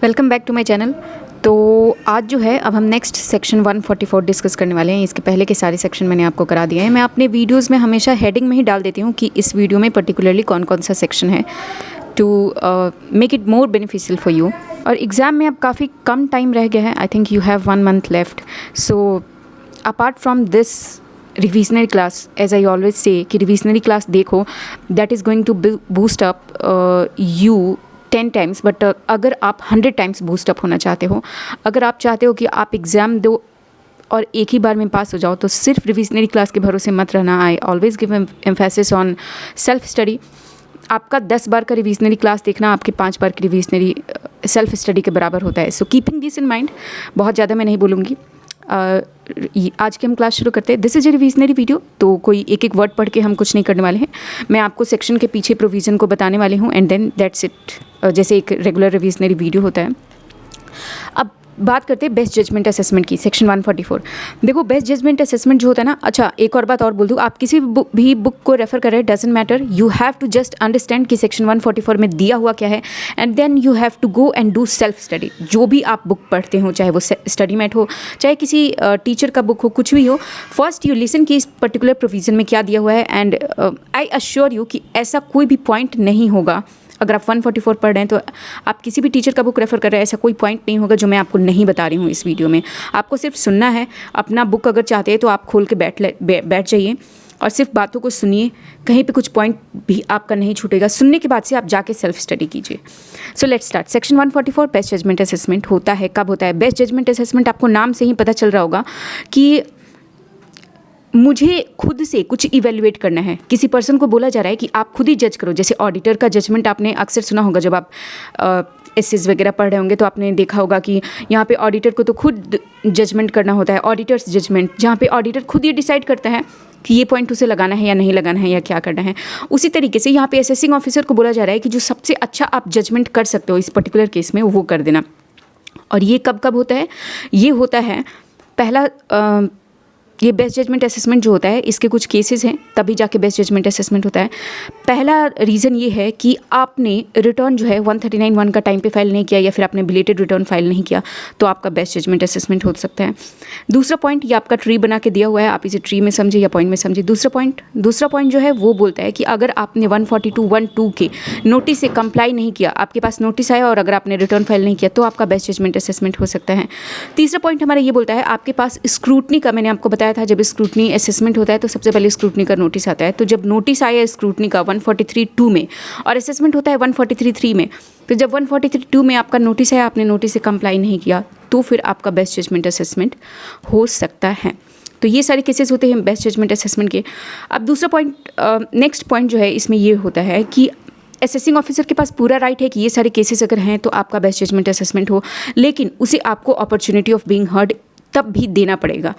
Welcome back to my channel. तो आज जो है अब हम नेक्स्ट सेक्शन 144 डिस्कस करने वाले हैं। इसके पहले के सारे सेक्शन मैंने आपको करा दिए हैं। मैं अपने वीडियोस में हमेशा हेडिंग में ही डाल देती हूँ कि इस वीडियो में पर्टिकुलरली कौन कौन सा सेक्शन है, to make it more beneficial for you. और एग्ज़ाम में अब काफ़ी कम टाइम रह गया है। I think you have 1 month left. So apart from this revisionary class, as I always say कि रिविजनरी क्लास देखो, that is going to boost up you 10 times. But अगर आप 100 टाइम्स बूस्ट अप होना चाहते हो, अगर आप चाहते हो कि आप एग्ज़ाम दो और एक ही बार में पास हो जाओ, तो सिर्फ रिविजनरी क्लास के भरोसे मत रहना। I always give emphasis on self study. आपका 10 बार का रिविजनरी क्लास देखना आपके 5 बार की रिविजनरी सेल्फ स्टडी के बराबर होता है। So keeping this in mind, बहुत ज़्यादा मैं नहीं बोलूँगी। आज की हम क्लास शुरू करते हैं। This is a revisionary video, तो कोई एक एक वर्ड पढ़ के हम कुछ नहीं करने वाले हैं। मैं आपको सेक्शन के पीछे प्रोविज़न को बताने वाली हूँ एंड देन दैट्स इट, जैसे एक रेगुलर रिविजनरी वीडियो होता है। अब बात करते हैं बेस्ट जजमेंट असेसमेंट की, सेक्शन 144। देखो, बेस्ट जजमेंट असेसमेंट जो होता है ना, अच्छा एक और बात और बोल दूँ, आप किसी भी बुक को रेफर कर रहे हैं, doesn't matter, you have to just understand कि सेक्शन 144 में दिया हुआ क्या है and then you have to go and do self study. जो भी आप बुक पढ़ते हो, चाहे वो स्टडी मैट हो, चाहे किसी टीचर का बुक हो, कुछ भी हो, फर्स्ट यू लिसन कि इस पर्टिकुलर प्रोविज़न में क्या दिया हुआ है। एंड आई अश्योर यू कि ऐसा कोई भी पॉइंट नहीं होगा, अगर आप 144 पढ़ रहे हैं तो आप किसी भी टीचर का बुक रेफर कर रहे हैं, ऐसा कोई पॉइंट नहीं होगा जो मैं आपको नहीं बता रही हूँ इस वीडियो में। आपको सिर्फ सुनना है। अपना बुक अगर चाहते हैं तो आप खोल के बैठ जाइए और सिर्फ बातों को सुनिए। कहीं पे कुछ पॉइंट भी आपका नहीं छूटेगा। सुनने के बाद से आप जाके सेल्फ स्टडी कीजिए। So let's start. Section 144 best judgement assessment होता है, कब होता है? बेस्ट जजमेंट असेसमेंट आपको नाम से ही पता चल रहा होगा कि मुझे खुद से कुछ इवेल्युएट करना है। किसी पर्सन को बोला जा रहा है कि आप खुद ही जज करो। जैसे ऑडिटर का जजमेंट आपने अक्सर सुना होगा, जब आप एसेस वगैरह पढ़ रहे होंगे तो आपने देखा होगा कि यहाँ पे ऑडिटर को तो खुद जजमेंट करना होता है, ऑडिटर्स जजमेंट, जहाँ पे ऑडिटर खुद ये डिसाइड करता है कि ये पॉइंट उसे लगाना है या नहीं लगाना है या क्या करना है। उसी तरीके से यहाँ पे असेसिंग ऑफिसर को बोला जा रहा है कि जो सबसे अच्छा आप जजमेंट कर सकते हो इस पर्टिकुलर केस में, वो कर देना। और ये कब कब होता है? ये होता है पहला ये बेस्ट जजमेंट असेसमेंट जो होता है, इसके कुछ केसेस हैं, तभी जाके बेस्ट जजमेंट असेसमेंट होता है। पहला रीज़न ये है कि आपने रिटर्न जो है 139(1) का टाइम पे फाइल नहीं किया या फिर आपने बिलेटेड रिटर्न फाइल नहीं किया, तो आपका बेस्ट जजमेंट असेसमेंट हो सकता है। दूसरा पॉइंट, ये आपका ट्री बना के दिया हुआ है, आप इसे ट्री में समझे या पॉइंट में समझे। दूसरा पॉइंट जो है वो बोलता है कि अगर आपने 142(1)(2) के नोटिस से कंप्लाई नहीं किया, आपके पास नोटिस आया और अगर आपने रिटर्न फाइल नहीं किया, तो आपका बेस्ट जजमेंट असेसमेंट हो सकता है। तीसरा पॉइंट हमारा ये बोलता है आपके पास स्क्रूटनी का, मैंने आपको बताया था जब स्क्रूटनी असेसमेंट होता है तो सबसे पहले स्क्रूटनी का नोटिस आता है। तो जब नोटिस आया स्क्रूटनी का 143(2) में और असेसमेंट होता है 143(3) में, तो जब 143(2) में आपका नोटिस आया, आपने नोटिस से कंप्लाई नहीं किया, तो फिर आपका बेस्ट जजमेंट असेसमेंट हो सकता है। तो ये सारे केसेस होते हैं बेस्ट जजमेंट असेसमेंट के। अब दूसरा पॉइंट, नेक्स्ट पॉइंट जो है इसमें ये होता है कि असेसिंग ऑफिसर के पास पूरा राइट है कि ये सारे केसेस अगर हैं तो आपका बेस्ट जजमेंट असेसमेंट हो, लेकिन उसे आपको अपॉर्चुनिटी ऑफ बीइंग हर्ड तब भी देना पड़ेगा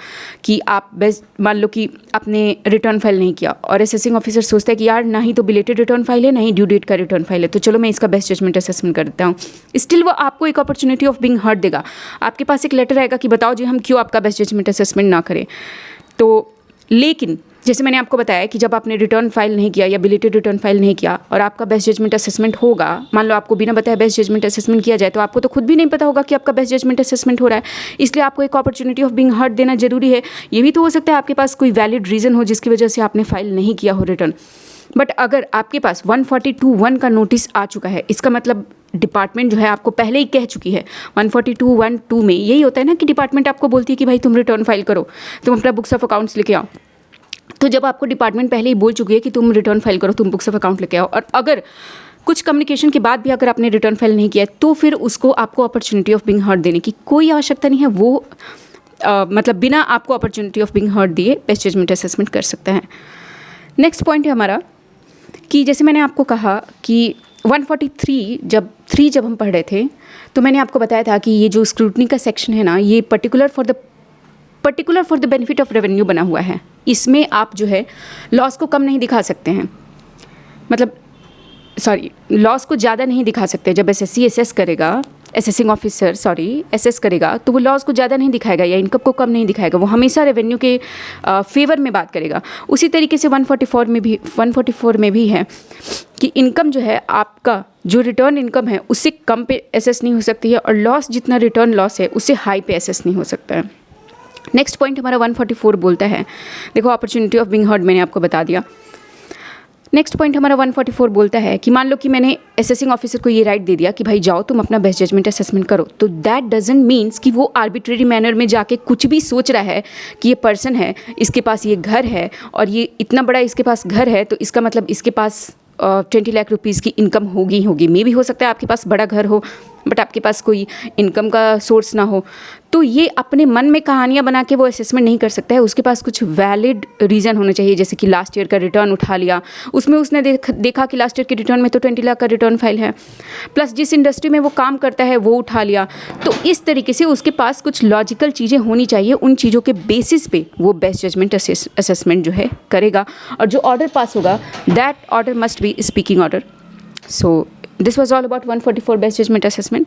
कि आप बेस्ट, मान लो कि आपने रिटर्न फाइल नहीं किया और असेसिंग ऑफिसर सोचता है कि यार ना ही तो बिलेटेड रिटर्न फाइल है, ना ही ड्यू डेट का रिटर्न फाइल है, तो चलो मैं इसका बेस्ट जजमेंट असेसमेंट कर देता हूँ। स्टिल वो आपको एक अपॉर्चुनिटी ऑफ बीइंग हर्ड देगा। आपके पास एक लेटर आएगा कि बताओ जी हम क्यों आपका बेस्ट जजमेंट असेसमेंट ना करें। तो लेकिन जैसे मैंने आपको बताया कि जब आपने रिटर्न फाइल नहीं किया या बिलेटेड रिटर्न फाइल नहीं किया और आपका बेस्ट जजमेंट असेसमेंट होगा, मान लो आपको बिना बताए बेस्ट जजमेंट असेसमेंट किया जाए, तो आपको तो खुद भी नहीं पता होगा कि आपका बेस्ट जजमेंट असेसमेंट हो रहा है। इसलिए आपको एक अपॉर्चुनिटी ऑफ बीइंग हर्ड देना जरूरी है। ये भी तो हो सकता है आपके पास कोई वैलिड रीज़न हो जिसकी वजह से आपने फाइल नहीं किया हो रिटर्न। बट अगर आपके पास 142(1) का नोटिस आ चुका है, इसका मतलब डिपार्टमेंट जो है आपको पहले ही कह चुकी है। 142(1)(2) में यही होता है ना कि डिपार्टमेंट आपको बोलती है कि भाई तुम रिटर्न फाइल करो, तुम अपना बुक्स ऑफ अकाउंट्स लेके आओ। तो जब आपको डिपार्टमेंट पहले ही बोल चुकी है कि तुम रिटर्न फाइल करो, तुम बुक्स ऑफ अकाउंट लेके आओ, और अगर कुछ कम्युनिकेशन के बाद भी अगर आपने रिटर्न फाइल नहीं किया, तो फिर उसको आपको अपॉर्चुनिटी ऑफ बीइंग हर्ड देने की कोई आवश्यकता नहीं है। वो मतलब बिना आपको अपॉर्चुनिटी ऑफ बीइंग हर्ड दिए बेस्ट जजमेंट असेसमेंट कर सकता है। नेक्स्ट पॉइंट है हमारा कि जैसे मैंने आपको कहा कि 143 जब हम पढ़ रहे थे, तो मैंने आपको बताया था कि ये जो स्क्रूटनी का सेक्शन है ना, ये particular for the benefit of revenue बना हुआ है। इसमें आप जो है लॉस को कम नहीं दिखा सकते हैं, मतलब लॉस को ज़्यादा नहीं दिखा सकते। जब एसएससी असेस करेगा असेसिंग ऑफिसर असेस करेगा तो वो लॉस को ज़्यादा नहीं दिखाएगा या इनकम को कम नहीं दिखाएगा, वो हमेशा रेवेन्यू के फेवर में बात करेगा। उसी तरीके से 144 में भी है कि इनकम जो है आपका जो रिटर्न इनकम है उससे कम पे एसेस नहीं हो सकती है और लॉस जितना रिटर्न लॉस है उससे हाई पे एसेस नहीं हो सकता है। नेक्स्ट पॉइंट हमारा 144 बोलता है, देखो अपॉर्चुनिटी ऑफ बीइंग हर्ड मैंने आपको बता दिया। नेक्स्ट पॉइंट हमारा 144 बोलता है कि मान लो कि मैंने असेसिंग ऑफिसर को ये राइट दे दिया कि भाई जाओ तुम अपना बेस्ट जजमेंट असेसमेंट करो, तो दैट डजंट मीन्स कि वो आर्बिट्रेरी मैनर में जाके कुछ भी सोच रहा है कि ये पर्सन है, इसके पास ये घर है और ये इतना बड़ा इसके पास घर है तो इसका मतलब इसके पास 20 लाख रुपीज़ की इनकम होगी। मे भी हो सकता है आपके पास बड़ा घर हो बट आपके पास कोई इनकम का सोर्स ना हो, तो ये अपने मन में कहानियाँ बना के वो असेसमेंट नहीं कर सकता है। उसके पास कुछ वैलिड रीज़न होना चाहिए, जैसे कि लास्ट ईयर का रिटर्न उठा लिया, उसमें उसने देखा कि लास्ट ईयर के रिटर्न में तो 20 लाख का रिटर्न फाइल है, प्लस जिस इंडस्ट्री में वो काम करता है वो उठा लिया। तो इस तरीके से उसके पास कुछ लॉजिकल चीज़ें होनी चाहिए, उन चीज़ों के बेसिस पे वो बेस्ट जजमेंट असेसमेंट जो है करेगा और जो ऑर्डर पास होगा that order must be speaking order. So this was all about 144 best judgement assessment.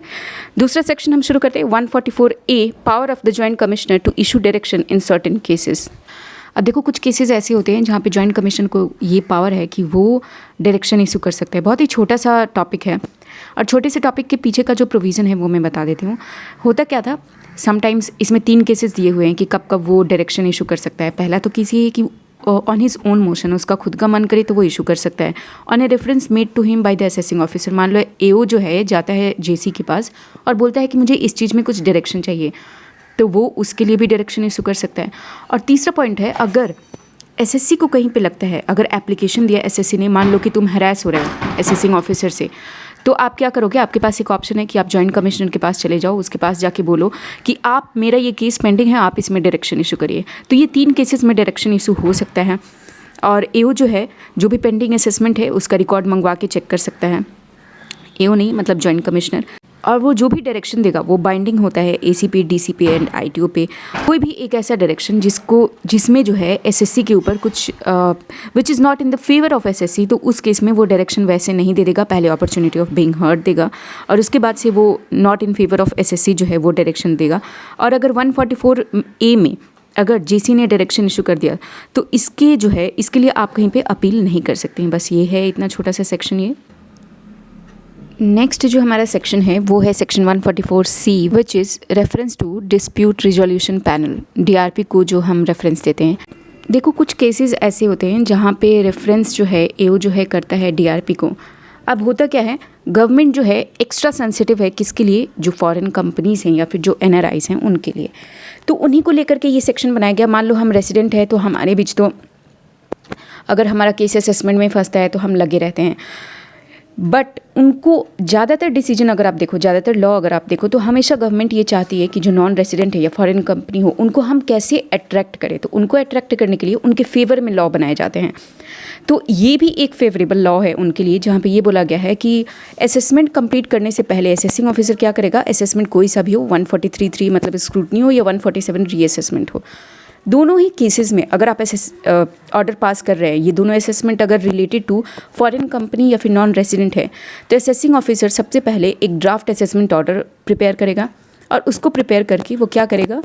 दूसरा सेक्शन हम शुरू करते हैं 144A, power of the joint commissioner to issue direction in certain cases. अब देखो कुछ केसेस ऐसे होते हैं जहाँ पे जॉइंट कमीशन को ये पावर है कि वो डायरेक्शन इशू कर सकते हैं। बहुत ही छोटा सा टॉपिक है और छोटे से टॉपिक के पीछे का जो प्रोविज़न है वो मैं बता देती हूँ। होता क्या था, समटाइम्स इसमें 3 केसेस दिए हुए हैं कि कब कब वो डायरेक्शन इशू कर सकता है। पहला तो किसी है कि ऑन हिज ओन मोशन, उसका खुद का मन करे तो वो इशू कर सकता है। On a reference made to him by the assessing officer, मान लो एओ जो है जाता है जेसी के पास और बोलता है कि मुझे इस चीज़ में कुछ डायरेक्शन चाहिए, तो वो उसके लिए भी डायरेक्शन इशू कर सकता है। और तीसरा पॉइंट है, अगर एसएससी को कहीं पे लगता है, अगर एप्लीकेशन दिया एसएससी ने, मान लो कि तुम हरास हो रहे हो असेसिंग ऑफिसर से, तो आप क्या करोगे, आपके पास एक ऑप्शन है कि आप जॉइंट कमिश्नर के पास चले जाओ, उसके पास जाके बोलो कि आप मेरा ये केस पेंडिंग है, आप इसमें डायरेक्शन इशू करिए। तो ये 3 केसेस में डायरेक्शन इशू हो सकता है और एओ जो है जो भी पेंडिंग असेसमेंट है उसका रिकॉर्ड मंगवा के चेक कर सकता है। एओ नहीं मतलब जॉइंट कमिश्नर, और वो जो भी डायरेक्शन देगा वो बाइंडिंग होता है एसीपी, डीसीपी एंड आईटीओ पे। कोई भी एक ऐसा डायरेक्शन जिसमें जो है एसएससी के ऊपर कुछ which is not in the favour of SSC, तो उस केस में वो डायरेक्शन वैसे नहीं दे देगा, पहले अपॉर्चुनिटी ऑफ बीइंग हर्ड देगा और उसके बाद से वो not in favour of SSC जो है वो डायरेक्शन देगा। और अगर 144A में अगर जेसी ने डायरेक्शन इशू कर दिया तो इसके जो है इसके लिए आप कहीं पे अपील नहीं कर सकते हैं। बस ये है इतना छोटा सा सेक्शन। ये नेक्स्ट जो हमारा सेक्शन है वो है section 144C, which is reference to dispute resolution panel, DRP को जो हम रेफरेंस देते हैं। देखो कुछ केसेस ऐसे होते हैं जहाँ पे रेफरेंस जो है एओ जो है करता है डीआरपी को। अब होता क्या है, गवर्नमेंट जो है एक्स्ट्रा सेंसिटिव है किसके लिए, जो फॉरेन कंपनीज़ हैं या फिर जो एनआरआईज हैं उनके लिए, तो उन्हीं को लेकर के ये सेक्शन बनाया गया। मान लो हम रेसिडेंट है तो हमारे बीच तो अगर हमारा केस असेसमेंट में फंसता है तो हम लगे रहते हैं, बट उनको ज़्यादातर डिसीजन अगर आप देखो, ज़्यादातर लॉ अगर आप देखो, तो हमेशा गवर्नमेंट ये चाहती है कि जो नॉन रेसिडेंट है या फॉरेन कंपनी हो उनको हम कैसे अट्रैक्ट करें। तो उनको अट्रैक्ट करने के लिए उनके फेवर में लॉ बनाए जाते हैं। तो ये भी एक फेवरेबल लॉ है उनके लिए, जहाँ पे ये बोला गया है कि असेसमेंट कंप्लीट करने से पहले असेसिंग ऑफिसर क्या करेगा, असेसमेंट कोई सा भी हो, 143(3) मतलब स्क्रूटनी हो या 147 रीअसेसमेंट हो, दोनों ही केसेस में अगर आप ऑर्डर पास कर रहे हैं, ये दोनों असेसमेंट अगर रिलेटेड टू फॉरेन कंपनी या फिर नॉन रेसिडेंट है, तो असेसिंग ऑफिसर सबसे पहले एक ड्राफ्ट असेसमेंट ऑर्डर प्रिपेयर करेगा और उसको प्रिपेयर करके वो क्या करेगा,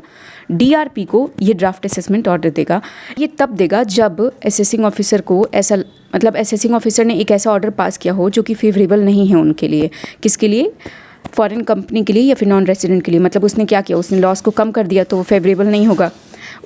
डीआरपी को ये ड्राफ्ट असेसमेंट ऑर्डर देगा। ये तब देगा जब असेसिंग ऑफिसर को ऐसा, मतलब असेसिंग ऑफिसर ने एक ऐसा ऑर्डर पास किया हो जो कि फेवरेबल नहीं है उनके लिए। किसके लिए, फॉरेन कंपनी के लिए या फिर नॉन रेसिडेंट के लिए। मतलब उसने क्या किया, उसने लॉस को कम कर दिया तो वो फेवरेबल नहीं होगा,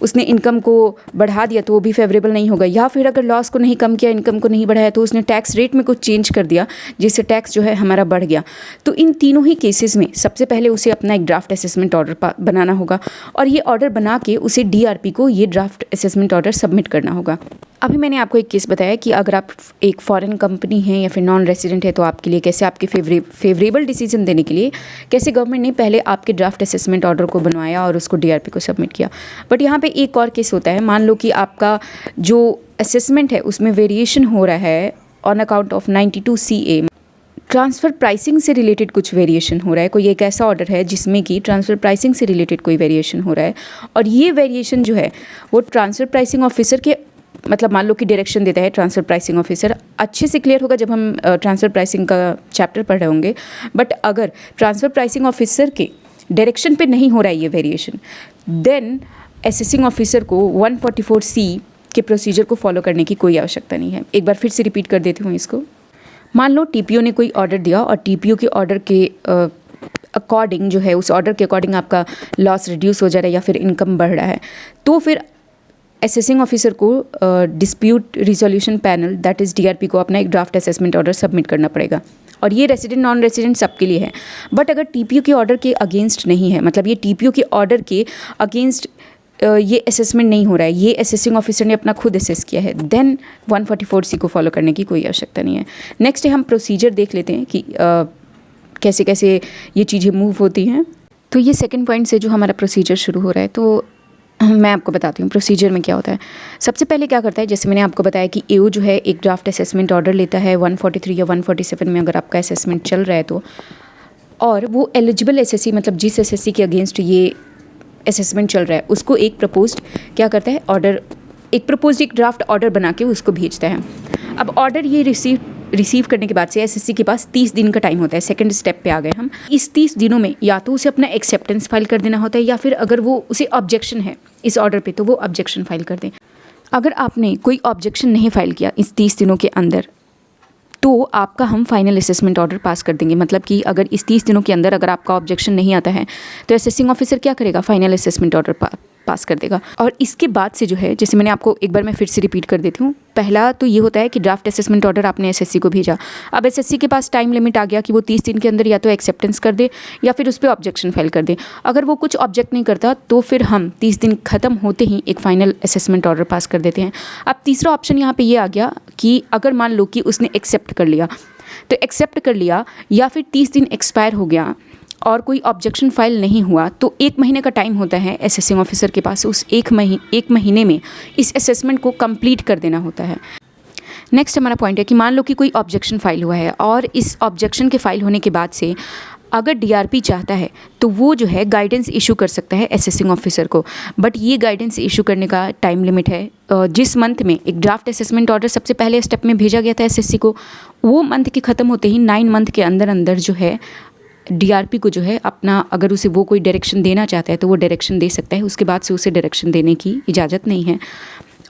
उसने इनकम को बढ़ा दिया तो वो भी फेवरेबल नहीं होगा, या फिर अगर लॉस को नहीं कम किया, इनकम को नहीं बढ़ाया, तो उसने टैक्स रेट में कुछ चेंज कर दिया जिससे टैक्स जो है हमारा बढ़ गया। तो इन तीनों ही केसेस में सबसे पहले उसे अपना एक ड्राफ्ट असेसमेंट ऑर्डर बनाना होगा और ये ऑर्डर बना के उसे डीआरपी को ये ड्राफ्ट असेसमेंट ऑर्डर सबमिट करना होगा। अभी मैंने आपको एक केस बताया कि अगर आप एक फॉरेन कंपनी है या फिर नॉन रेसिडेंट है तो आपके लिए कैसे, आपके फेवरेबल डिसीजन देने के लिए कैसे गवर्नमेंट ने पहले आपके ड्राफ्ट असेसमेंट ऑर्डर को बनवाया और उसको डीआरपी को सबमिट किया। बट यहाँ पे एक और केस होता है, मान लो कि आपका जो असेसमेंट है उसमें वेरिएशन हो रहा है on account of 92CA, transfer pricing से रिलेटेड कुछ वेरिएशन हो रहा है। कोई एक ऐसा ऑर्डर है जिसमें कि ट्रांसफ़र प्राइसिंग से रिलेटेड कोई वेरिएशन हो रहा है और ये वेरिएशन जो है वो ट्रांसफ़र प्राइसिंग ऑफिसर के मतलब मान लो कि डायरेक्शन देता है ट्रांसफ़र प्राइसिंग ऑफिसर, अच्छे से क्लियर होगा जब हम ट्रांसफ़र प्राइसिंग का चैप्टर पढ़ रहे होंगे। बट अगर ट्रांसफ़र प्राइसिंग ऑफिसर के डायरेक्शन पे नहीं हो रहा है ये वेरिएशन, देन असेसिंग ऑफिसर को 144C के प्रोसीजर को फॉलो करने की कोई आवश्यकता नहीं है। एक बार फिर से रिपीट कर देती हूँ इसको। मान लो टीपीओ ने कोई ऑर्डर दिया और टीपीओ के ऑर्डर के अकॉर्डिंग जो है, उस ऑर्डर के अकॉर्डिंग आपका लॉस रिड्यूस हो जा रहा है या फिर इनकम बढ़ रहा है, तो फिर असेसिंग ऑफिसर को dispute resolution panel that is DRP को अपना एक ड्राफ्ट असेसमेंट ऑर्डर सबमिट करना पड़ेगा। और ये रेसिडेंट नॉन रेसिडेंट सबके लिए है। बट अगर टीपीओ के ऑर्डर के अगेंस्ट नहीं है, मतलब ये टीपीओ के ऑर्डर के अगेंस्ट ये असेसमेंट नहीं हो रहा है, ये असेसिंग ऑफिसर ने अपना खुद असेस किया है, देन 144C को फॉलो करने की कोई आवश्यकता नहीं है। नेक्स्ट हम प्रोसीजर देख लेते हैं कि कैसे कैसे ये चीज़ें मूव होती हैं। तो ये सेकंड पॉइंट से जो हमारा प्रोसीजर शुरू हो रहा है, तो मैं आपको बताती हूँ प्रोसीजर में क्या होता है। सबसे पहले क्या करता है, जैसे मैंने आपको बताया कि एओ जो है एक ड्राफ्ट असेसमेंट ऑर्डर लेता है 143 या 147 में अगर आपका असेसमेंट चल रहा है तो, और वो एलिजिबल एसएससी मतलब जिस एसएससी के अगेंस्ट ये असेसमेंट चल रहा है उसको एक प्रपोज्ड क्या करता है ऑर्डर, एक ड्राफ्ट ऑर्डर बना के उसको भेजता है। अब ऑर्डर ये रिसीव करने के बाद से एसएससी के पास 30 दिन का टाइम होता है। सेकंड स्टेप पे आ गए हम। इस 30 दिनों में या तो उसे अपना एक्सेप्टेंस फाइल कर देना होता है, या फिर अगर वो उसे ऑब्जेक्शन है इस ऑर्डर पे तो वो ऑब्जेक्शन फाइल कर दें। अगर आपने कोई ऑब्जेक्शन नहीं फाइल किया इस 30 दिनों के अंदर, तो आपका हम फाइनल असेसमेंट ऑर्डर पास कर देंगे। मतलब कि अगर इस 30 दिनों के अंदर अगर आपका ऑब्जेक्शन नहीं आता है तो असेसिंग ऑफिसर क्या करेगा, फाइनल असेसमेंट ऑर्डर पास कर देगा। और इसके बाद से जो है, जैसे मैंने आपको एक बार मैं फिर से रिपीट कर देती हूँ, पहला तो ये होता है कि ड्राफ्ट असेसमेंट ऑर्डर आपने एसएससी को भेजा। अब एसएससी के पास टाइम लिमिट आ गया कि वो 30 दिन के अंदर या तो एक्सेप्टेंस कर दे या फिर उस पर ऑब्जेक्शन फाइल कर दे। अगर वो कुछ ऑब्जेक्ट नहीं करता तो फिर हम 30 दिन खत्म होते ही एक फाइनल असेसमेंट ऑर्डर पास कर देते हैं। अब तीसरा ऑप्शन यहाँ पे ये आ गया कि अगर मान लो कि उसने एक्सेप्ट कर लिया, तो एक्सेप्ट कर लिया या फिर 30 दिन एक्सपायर हो गया और कोई ऑब्जेक्शन फाइल नहीं हुआ, तो 1 महीने का टाइम होता है असेसिंग ऑफिसर के पास। उस एक महीने में इस असेसमेंट को कंप्लीट कर देना होता है। नेक्स्ट हमारा पॉइंट है कि मान लो कि कोई ऑब्जेक्शन फाइल हुआ है और इस ऑब्जेक्शन के फाइल होने के बाद से अगर डीआरपी चाहता है तो वो जो है गाइडेंस इशू कर सकता है असेसिंग ऑफिसर को। बट ये गाइडेंस इशू करने का टाइम लिमिट है। जिस मंथ में एक ड्राफ्ट असेसमेंट ऑर्डर सबसे पहले स्टेप में भेजा गया था एसएससी को, वो मंथ के ख़त्म होते ही 9 मंथ के अंदर अंदर जो है डीआरपी को जो है अपना, अगर उसे वो कोई डायरेक्शन देना चाहता है तो वो डायरेक्शन दे सकता है। उसके बाद से उसे डायरेक्शन देने की इजाज़त नहीं है।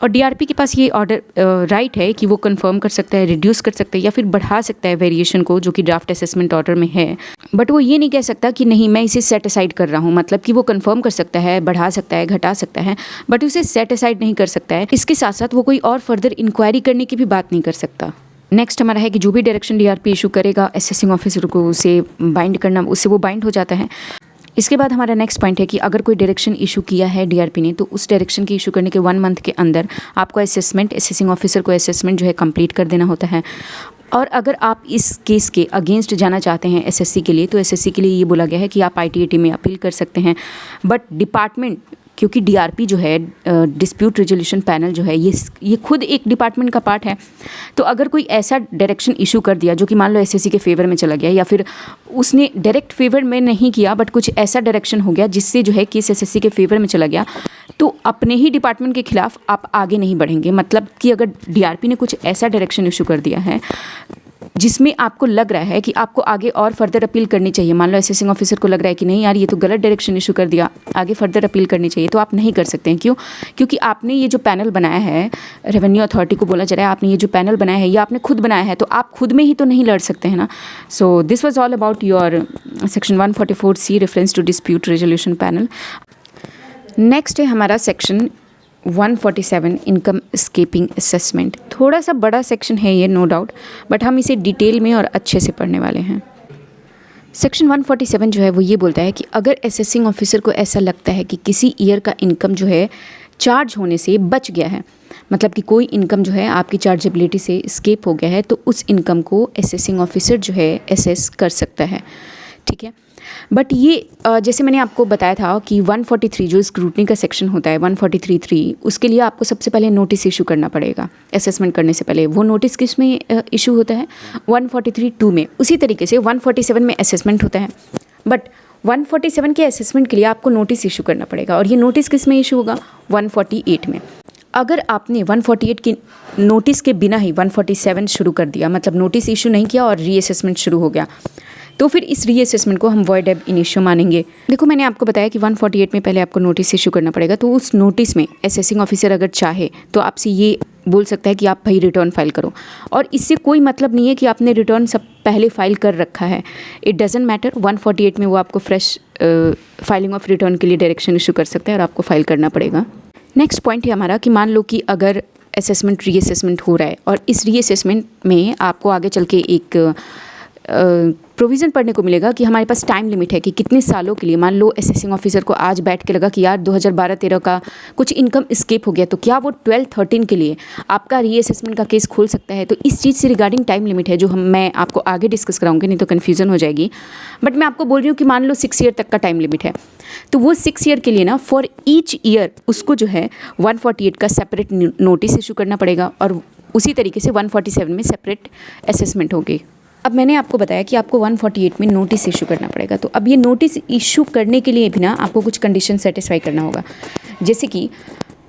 और डीआरपी के पास ये ऑर्डर राइट है कि वो कंफर्म कर सकता है, रिड्यूस कर सकता है या फिर बढ़ा सकता है वेरिएशन को जो कि ड्राफ्ट असेसमेंट ऑर्डर में है। बट वो ये नहीं कह सकता कि नहीं मैं इसे सेट असाइड कर रहा हूँ। मतलब कि वो कंफर्म कर सकता है, बढ़ा सकता है, घटा सकता है, बट उसे सेट असाइड नहीं कर सकता है। इसके साथ साथ वो कोई और फर्दर इंक्वायरी करने की भी बात नहीं कर सकता। नेक्स्ट हमारा है कि जो भी डायरेक्शन डीआरपी इशू करेगा असेसिंग ऑफिसर को उसे बाइंड करना, उससे वो बाइंड हो जाता है। इसके बाद हमारा नेक्स्ट पॉइंट है कि अगर कोई डायरेक्शन इशू किया है डीआरपी ने, तो उस डायरेक्शन की इशू करने के 1 मंथ के अंदर आपको असेसिंग ऑफिसर को असेसमेंट जो है कंप्लीट कर देना होता है। और अगर आप इस केस के अगेंस्ट जाना चाहते हैं एसएससी के लिए, तो एसएससी के लिए ये बोला गया है कि आप आईटीएटी में अपील कर सकते हैं। बट डिपार्टमेंट, क्योंकि डीआरपी जो है डिस्प्यूट रेजोल्यूशन पैनल जो है ये खुद एक डिपार्टमेंट का पार्ट है। तो अगर कोई ऐसा डायरेक्शन इशू कर दिया जो कि मान लो एसएससी के फेवर में चला गया, या फिर उसने डायरेक्ट फेवर में नहीं किया बट कुछ ऐसा डायरेक्शन हो गया जिससे जो है केस एसएससी के फेवर में चला गया, तो अपने ही डिपार्टमेंट के खिलाफ आप आगे नहीं बढ़ेंगे। मतलब कि अगर डीआरपी ने कुछ ऐसा डायरेक्शन इशू कर दिया है जिसमें आपको लग रहा है कि आपको आगे और फर्दर अपील करनी चाहिए, मान लो असेसिंग ऑफिसर को लग रहा है कि नहीं यार ये तो गलत डायरेक्शन इशू कर दिया, आगे फर्दर अपील करनी चाहिए, तो आप नहीं कर सकते हैं। क्यों? क्योंकि आपने ये जो पैनल बनाया है, रेवेन्यू अथॉरिटी को बोला जा रहा है आपने ये जो पैनल बनाया है ये आपने खुद बनाया है, तो आप खुद में ही तो नहीं लड़ सकते हैं ना। So this was all about your section 144C reference to dispute resolution panel. Next है हमारा सेक्शन 147 इनकम स्केपिंग असेसमेंट। थोड़ा सा बड़ा सेक्शन है ये, नो डाउट, बट हम इसे डिटेल में और अच्छे से पढ़ने वाले हैं। सेक्शन 147 जो है वो ये बोलता है कि अगर असेसिंग ऑफिसर को ऐसा लगता है कि किसी ईयर का इनकम जो है चार्ज होने से बच गया है, मतलब कि कोई इनकम जो है आपकी चार्जेबिलिटी से स्केप हो गया है, तो उस इनकम को असेसिंग ऑफिसर जो है असेस कर सकता है। ठीक है, बट ये जैसे मैंने आपको बताया था कि 143 जो स्क्रूटनी का सेक्शन होता है 143(3), उसके लिए आपको सबसे पहले नोटिस इशू करना पड़ेगा असेसमेंट करने से पहले। वो नोटिस किस में इशू होता है? 143(2) में। उसी तरीके से 147 में असेसमेंट होता है, बट 147 के असेसमेंट के लिए आपको नोटिस इशू करना पड़ेगा, और ये नोटिस किस में इशू होगा? 148 में। अगर आपने 148 की नोटिस के बिना ही 147 शुरू कर दिया, मतलब नोटिस इशू नहीं किया और रीअसेसमेंट शुरू हो गया, तो फिर इस रीअसेसमेंट को हम वॉइड एब इनिशियो मानेंगे। देखो, मैंने आपको बताया कि 148 में पहले आपको नोटिस इशू करना पड़ेगा, तो उस नोटिस में असेसिंग ऑफिसर अगर चाहे तो आपसे ये बोल सकता है कि आप भाई रिटर्न फाइल करो, और इससे कोई मतलब नहीं है कि आपने रिटर्न सब पहले फाइल कर रखा है। इट डजेंट मैटर, 148 में वो आपको फ्रेश फाइलिंग ऑफ रिटर्न के लिए डायरेक्शन इशू कर सकता है और आपको फाइल करना पड़ेगा। नेक्स्ट पॉइंट है हमारा कि मान लो कि अगर असेसमेंट रीअसेसमेंट हो रहा है और इस रीअसेसमेंट में आपको आगे चल के एक प्रोविज़न पढ़ने को मिलेगा कि हमारे पास टाइम लिमिट है कि कितने सालों के लिए। मान लो असेसिंग ऑफिसर को आज बैठ के लगा कि यार 2012-13 का कुछ इनकम स्केप हो गया, तो क्या वो 12-13 के लिए आपका रीअसेसमेंट का केस खोल सकता है। तो इस चीज़ से रिगार्डिंग टाइम लिमिट है जो मैं आपको आगे डिस्कस कराऊंगी, नहीं तो कन्फ्यूज़न हो जाएगी। बट मैं आपको बोल रही हूँ कि मान लो 6 ईयर तक का टाइम लिमिट है, तो वो 6 ईयर के लिए ना फॉर ईच ईयर उसको जो है 148 का सेपरेट नोटिस इशू करना पड़ेगा, और उसी तरीके से 147 में सेपरेट असेसमेंट होगी। अब मैंने आपको बताया कि आपको 148 में नोटिस इशू करना पड़ेगा, तो अब ये नोटिस इशू करने के लिए भी ना आपको कुछ कंडीशन सेटिस्फाई करना होगा। जैसे कि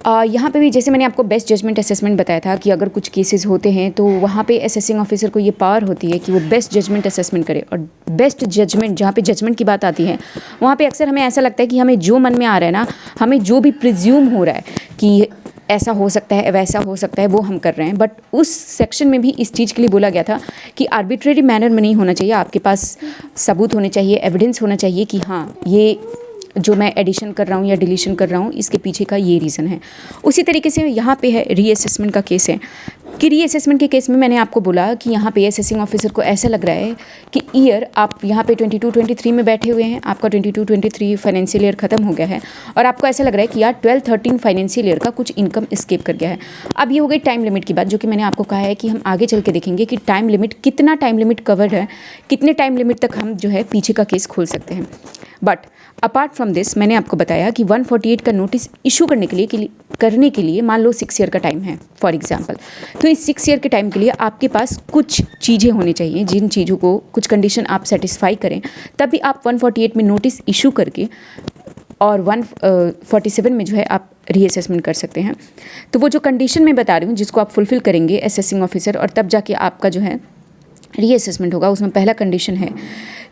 यहाँ पे भी जैसे मैंने आपको बेस्ट जजमेंट असेसमेंट बताया था कि अगर कुछ केसेस होते हैं तो वहाँ पे असेसिंग ऑफिसर को ये पावर होती है कि वो बेस्ट जजमेंट असेसमेंट करे। और बेस्ट जजमेंट, जहाँ पे जजमेंट की बात आती है, वहाँ पे अक्सर हमें ऐसा लगता है कि हमें जो मन में आ रहा है ना, हमें जो भी प्रिज्यूम हो रहा है कि ऐसा हो सकता है, वैसा हो सकता है, वो हम कर रहे हैं। बट उस सेक्शन में भी इस चीज़ के लिए बोला गया था कि आर्बिट्रेरी मैनर में नहीं होना चाहिए, आपके पास सबूत होने चाहिए, एविडेंस होना चाहिए कि हाँ ये जो मैं एडिशन कर रहा हूँ या डिलीशन कर रहा हूँ इसके पीछे का ये रीज़न है। उसी तरीके से यहाँ पे है रीअसेसमेंट का केस है कि रीअसेसमेंट के केस में मैंने आपको बोला कि यहाँ पे असेसिंग ऑफिसर को ऐसा लग रहा है कि ईयर आप यहाँ पे 22-23 में बैठे हुए हैं, आपका 22-23 फाइनेंशियल ईयर ख़त्म हो गया है और आपको ऐसा लग रहा है कि यार 12-13 फाइनेंशियल ईयर का कुछ इनकम स्केप कर गया है। अब ये हो गई टाइम लिमिट की बात, जो कि मैंने आपको कहा है कि हम आगे चल के देखेंगे कि टाइम लिमिट, कितना टाइम लिमिट कवर्ड है, कितने टाइम लिमिट तक हम जो है पीछे का केस खोल सकते हैं। बट अपार्ट फ्रॉम दिस मैंने आपको बताया कि 148 का नोटिस इशू करने के लिए मान लो 6 ईयर का टाइम है फॉर एग्जांपल, तो इस 6 ईयर के टाइम के लिए आपके पास कुछ चीज़ें होनी चाहिए, जिन चीज़ों को कुछ कंडीशन आप सेटिस्फाई करें, तभी आप 148 में नोटिस इशू करके और 147 में जो है आप रीअसेसमेंट कर सकते हैं। तो वो जो कंडीशन मैं बता रही हूँ जिसको आप फुलफिल करेंगे असेसिंग ऑफिसर, और तब जाके आपका जो है रीअसेसमेंट होगा, उसमें पहला कंडीशन है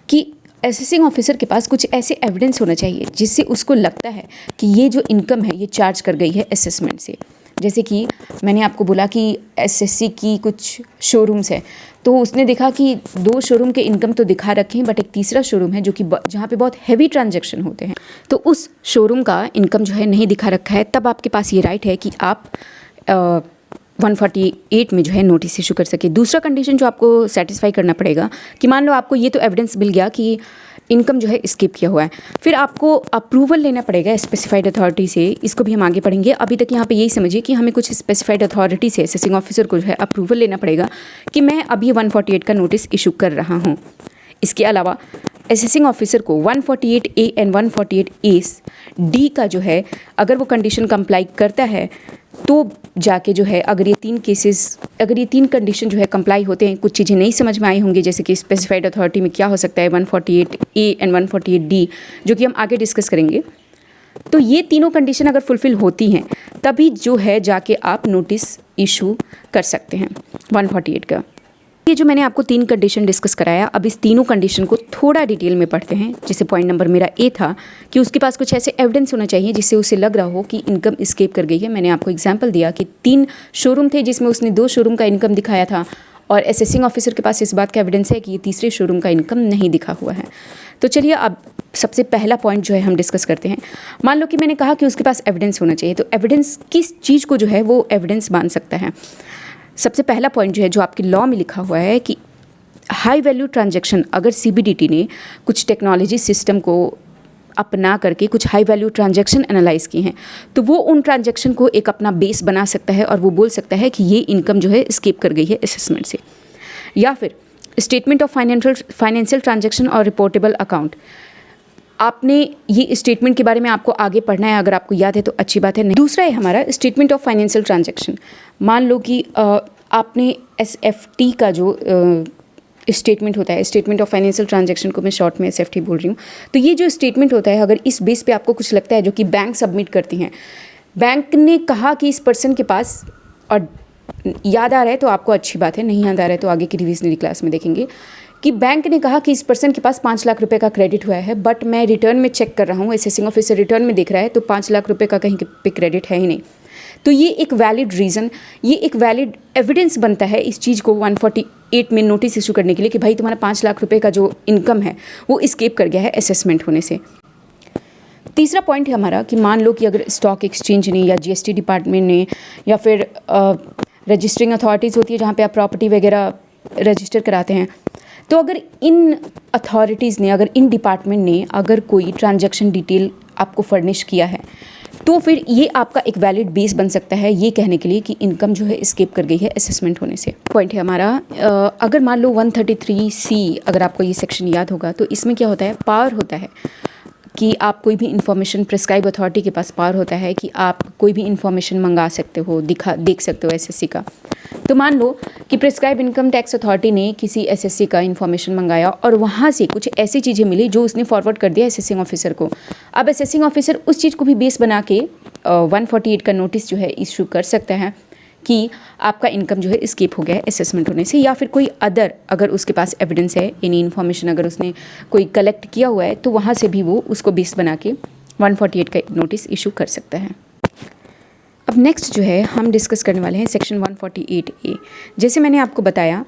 कि असेसिंग ऑफिसर के पास कुछ ऐसे एविडेंस होना चाहिए जिससे उसको लगता है कि ये जो इनकम है ये चार्ज कर गई है असेसमेंट से। जैसे कि मैंने आपको बोला कि एसएससी की कुछ शोरूम्स है, तो उसने देखा कि 2 शोरूम के इनकम तो दिखा रखे हैं, बट एक तीसरा शोरूम है जो कि जहाँ पे बहुत हैवी ट्रांजैक्शन होते हैं, तो उस शोरूम का इनकम जो है नहीं दिखा रखा है। तब आपके पास ये राइट है कि आप 148 में जो है नोटिस इशू कर सके। दूसरा कंडीशन जो आपको सेटिस्फाई करना पड़ेगा कि मान लो आपको ये तो एविडेंस मिल गया कि इनकम जो है स्किप किया हुआ है, फिर आपको अप्रूवल लेना पड़ेगा स्पेसिफाइड अथॉरिटी से। इसको भी हम आगे पढ़ेंगे। अभी तक यहाँ पे यही समझिए कि हमें कुछ स्पेसिफाइड अथॉरिटी से असेसिंग ऑफिसर को जो है अप्रूवल लेना पड़ेगा कि मैं अभी 148 का नोटिस इशू कर रहा हूँ। इसके अलावा असेसिंग ऑफिसर को 148A एंड 148A डी का जो है अगर वो कंडीशन कंप्लाई करता है तो जाके जो है अगर ये 3 कंडीशन जो है कंप्लाई होते हैं, कुछ चीज़ें नहीं समझ में आई होंगी जैसे कि स्पेसिफाइड अथॉरिटी में क्या हो सकता है 148A एंड 148D, जो कि हम आगे डिस्कस करेंगे। तो ये तीनों कंडीशन अगर फुलफिल होती हैं तभी जो है जाके आप नोटिस इशू कर सकते हैं 148 का। ये जो मैंने आपको 3 कंडीशन डिस्कस कराया, अब इस तीनों कंडीशन को थोड़ा डिटेल में पढ़ते हैं। जैसे पॉइंट नंबर मेरा ए था कि उसके पास कुछ ऐसे एविडेंस होना चाहिए जिससे उसे लग रहा हो कि इनकम स्केप कर गई है। मैंने आपको एग्जांपल दिया कि 3 शोरूम थे जिसमें उसने 2 शोरूम का इनकम दिखाया था, और असेसिंग ऑफिसर के पास इस बात का एविडेंस है कि ये तीसरे शोरूम का इनकम नहीं दिखा हुआ है। तो चलिए अब सबसे पहला पॉइंट जो है हम डिस्कस करते हैं। मान लो कि मैंने कहा कि उसके पास एविडेंस होना चाहिए, तो एविडेंस किस चीज़ को जो है वो एविडेंस मान सकता है। सबसे पहला पॉइंट जो है जो आपकी लॉ में लिखा हुआ है कि हाई वैल्यू ट्रांजैक्शन, अगर सीबीडीटी ने कुछ टेक्नोलॉजी सिस्टम को अपना करके कुछ हाई वैल्यू ट्रांजैक्शन एनालाइज की हैं, तो वो उन ट्रांजैक्शन को एक अपना बेस बना सकता है और वो बोल सकता है कि ये इनकम जो है स्किप कर गई है असेसमेंट से। या फिर स्टेटमेंट ऑफ फाइनेंशियल ट्रांजैक्शन और रिपोर्टेबल अकाउंट, आपने ये स्टेटमेंट के बारे में आपको आगे पढ़ना है, अगर आपको याद है तो अच्छी बात है, नहीं। दूसरा है हमारा स्टेटमेंट ऑफ फाइनेंशियल ट्रांजैक्शन। मान लो कि आपने एसएफटी का जो स्टेटमेंट होता है, स्टेटमेंट ऑफ फाइनेंशियल ट्रांजैक्शन को मैं शॉर्ट में एसएफटी बोल रही हूँ, तो ये जो स्टेटमेंट होता है अगर इस बेस पे आपको कुछ लगता है जो कि बैंक सबमिट करती हैं, बैंक ने कहा कि इस पर्सन के पास, और याद आ रहा है तो आपको अच्छी बात है, नहीं याद आ रहा है तो आगे की रिविजनरी क्लास में देखेंगे कि बैंक ने कहा कि इस पर्सन के पास 5 लाख रुपए का क्रेडिट हुआ है, बट मैं रिटर्न में चेक कर रहा हूँ, असेसिंग ऑफिसर रिटर्न में देख रहा है तो 5 लाख रुपए का कहीं पे क्रेडिट है ही नहीं। तो ये एक वैलिड रीज़न, ये एक वैलिड एविडेंस बनता है इस चीज़ को 148 में नोटिस इशू करने के लिए कि भाई तुम्हारा 5 लाख रुपए का जो इनकम है वो इस्केप कर गया है असेसमेंट होने से। तीसरा पॉइंट है हमारा कि मान लो कि अगर स्टॉक एक्सचेंज ने या जीएसटी डिपार्टमेंट ने या फिर रजिस्टरिंग अथॉरिटीज़ होती है जहाँ पे आप प्रॉपर्टी वगैरह रजिस्टर कराते हैं, तो अगर इन अथॉरिटीज़ ने, अगर इन डिपार्टमेंट ने अगर कोई ट्रांजैक्शन डिटेल आपको फर्निश किया है तो फिर ये आपका एक वैलिड बेस बन सकता है ये कहने के लिए कि इनकम जो है एस्केप कर गई है असेसमेंट होने से। पॉइंट है हमारा, अगर मान लो 133C, अगर आपको ये सेक्शन याद होगा तो इसमें क्या होता है, पावर होता है कि आप कोई भी इन्फॉर्मेशन, प्रिस्क्राइब अथॉरिटी के पास पावर होता है कि आप कोई भी इन्फॉर्मेशन मंगा सकते हो, देख सकते हो एसएससी का। तो मान लो कि प्रिस्क्राइब इनकम टैक्स अथॉरिटी ने किसी एसएससी का इन्फॉर्मेशन मंगाया और वहाँ से कुछ ऐसी चीज़ें मिली जो उसने फॉरवर्ड कर दिया असेसिंग ऑफिसर को। अब असेसिंग ऑफिसर उस चीज़ को भी बेस बना के 148 का नोटिस जो है इशू कर सकता है कि आपका इनकम जो है एस्केप हो गया है असेसमेंट होने से, या फिर कोई अदर, अगर उसके पास एविडेंस है, यानी इन्फॉर्मेशन अगर उसने कोई कलेक्ट किया हुआ है तो वहाँ से भी वो उसको बेस बना के 148 का नोटिस इशू कर सकता है। अब नेक्स्ट जो है हम डिस्कस करने वाले हैं सेक्शन 148A। जैसे मैंने आपको बताया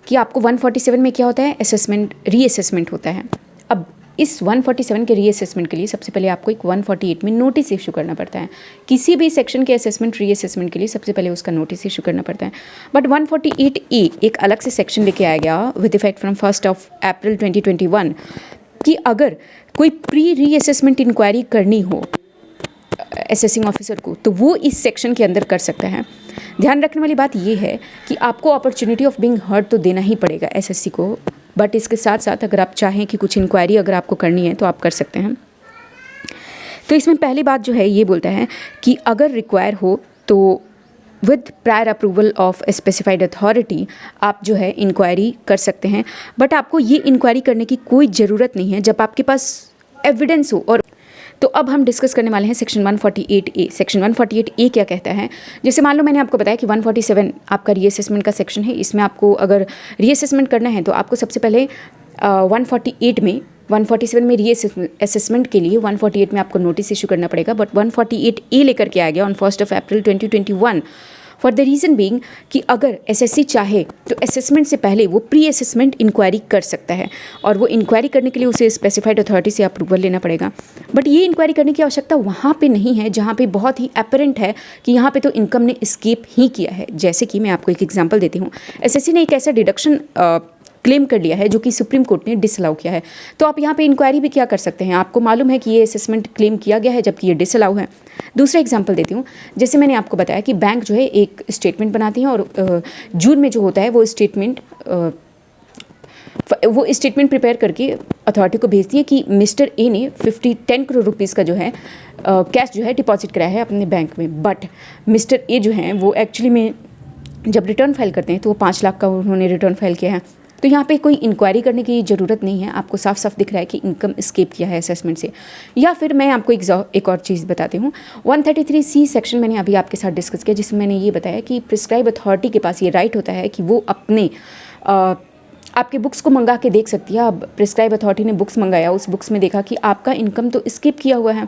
कि आपको 147 में क्या होता है, असेसमेंट, रीअसेसमेंट होता है। अब इस 147 के रीअसेसमेंट के लिए सबसे पहले आपको एक 148 में नोटिस इशू करना पड़ता है। किसी भी सेक्शन के असेसमेंट, रीअसेसमेंट के लिए सबसे पहले उसका नोटिस इशू करना पड़ता है। बट 148A एक अलग से सेक्शन लेके आया गया विद इफेक्ट फ्रॉम 1 अप्रैल 2021 कि अगर कोई प्री रीअसेसमेंट इंक्वायरी करनी हो असेसिंग ऑफिसर को तो वो इस सेक्शन के अंदर कर सकता है। ध्यान रखने वाली बात ये है कि आपको अपॉर्चुनिटी ऑफ बीइंग हर्ड तो देना ही पड़ेगा एसएससी को, बट इसके साथ साथ अगर आप चाहें कि कुछ इंक्वायरी अगर आपको करनी है तो आप कर सकते हैं। तो इसमें पहली बात जो है ये बोलता है कि अगर रिक्वायर हो तो with prior approval of a specified authority आप जो है इंक्वायरी कर सकते हैं। बट आपको ये इंक्वायरी करने की कोई ज़रूरत नहीं है जब आपके पास एविडेंस हो। और तो अब हम डिस्कस करने वाले हैं सेक्शन 148A। सेक्शन 148A क्या कहता है, जैसे मान लो मैंने आपको बताया कि 147 आपका रीअसेसमेंट का सेक्शन है। इसमें आपको अगर रीअसेसमेंट करना है तो आपको सबसे पहले 148 में, 147 में रीअसेसमेंट के लिए 148 में आपको नोटिस इशू करना पड़ेगा। बट 148A लेकर के आ गया on 1 April 2021 for the reason being कि अगर एसएससी चाहे तो असेसमेंट से पहले वो प्री असेसमेंट इंक्वायरी कर सकता है, और वो इंक्वायरी करने के लिए उसे स्पेसिफाइड अथॉरिटी से अप्रूवल लेना पड़ेगा। बट ये इंक्वायरी करने की आवश्यकता वहाँ पे नहीं है जहाँ पे बहुत ही अपरेंट है कि यहाँ पे तो इनकम ने एस्केप ही किया है। जैसे कि मैं आपको एक एग्जाम्पल देती हूँ, एसएससी ने एक ऐसा डिडक्शन क्लेम कर लिया है जो कि सुप्रीम कोर्ट ने डिसअलाउ किया है, तो आप यहाँ पे इंक्वायरी भी क्या कर सकते हैं। आपको मालूम है कि ये असेसमेंट क्लेम किया गया है जबकि ये डिसअलाउ है। दूसरा एग्जांपल देती हूँ, जैसे मैंने आपको बताया कि बैंक जो है एक स्टेटमेंट बनाती है और जून में जो होता है वो स्टेटमेंट प्रिपेयर करके अथॉरिटी को भेजती है कि मिस्टर ए ने 10 करोड़ रुपीज़ का जो है कैश जो है डिपॉजिट कराया है अपने बैंक में। बट मिस्टर ए जो हैं वो एक्चुअली में जब रिटर्न फाइल करते हैं तो वो 5 लाख का उन्होंने रिटर्न फाइल किया है। तो यहाँ पे कोई इंक्वायरी करने की ज़रूरत नहीं है, आपको साफ साफ दिख रहा है कि इनकम एस्केप किया है असेसमेंट से। या फिर मैं आपको एक और चीज़ बताती हूँ, 133C सेक्शन मैंने अभी आपके साथ डिस्कस किया, जिसमें मैंने ये बताया कि प्रिस्क्राइब अथॉरिटी के पास ये राइट होता है कि वो अपने आपके बुक्स को मंगा के देख सकती है। अब प्रिस्क्राइब अथॉरिटी ने बुक्स मंगाया, उस बुक्स में देखा कि आपका इनकम तो स्किप किया हुआ है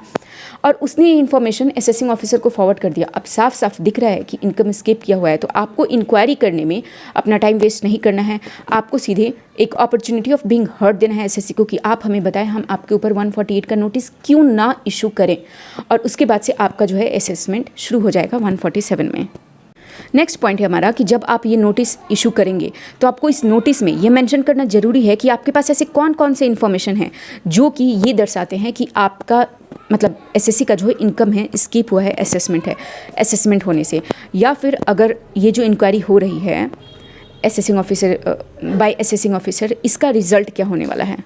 और उसने ये इन्फॉर्मेशन असेसिंग ऑफिसर को फॉरवर्ड कर दिया। अब साफ साफ दिख रहा है कि इनकम स्किप किया हुआ है, तो आपको इंक्वायरी करने में अपना टाइम वेस्ट नहीं करना है। आपको सीधे एक अपॉर्चुनिटी ऑफ बीइंग हर्ड देना है एसएससी को कि आप हमें बताएं हम आपके ऊपर 148 का नोटिस क्यों ना इशू करें, और उसके बाद से आपका जो है असेसमेंट शुरू हो जाएगा 147 में। नेक्स्ट पॉइंट है हमारा कि जब आप ये नोटिस इशू करेंगे तो आपको इस नोटिस में ये मेंशन करना ज़रूरी है कि आपके पास ऐसे कौन कौन से इन्फॉर्मेशन हैं जो कि ये दर्शाते हैं कि आपका मतलब एसएससी का जो है इनकम है स्किप हुआ है असेसमेंट होने से, या फिर अगर ये जो इंक्वायरी हो रही है बाय असेसिंग ऑफिसर इसका रिजल्ट क्या होने वाला है।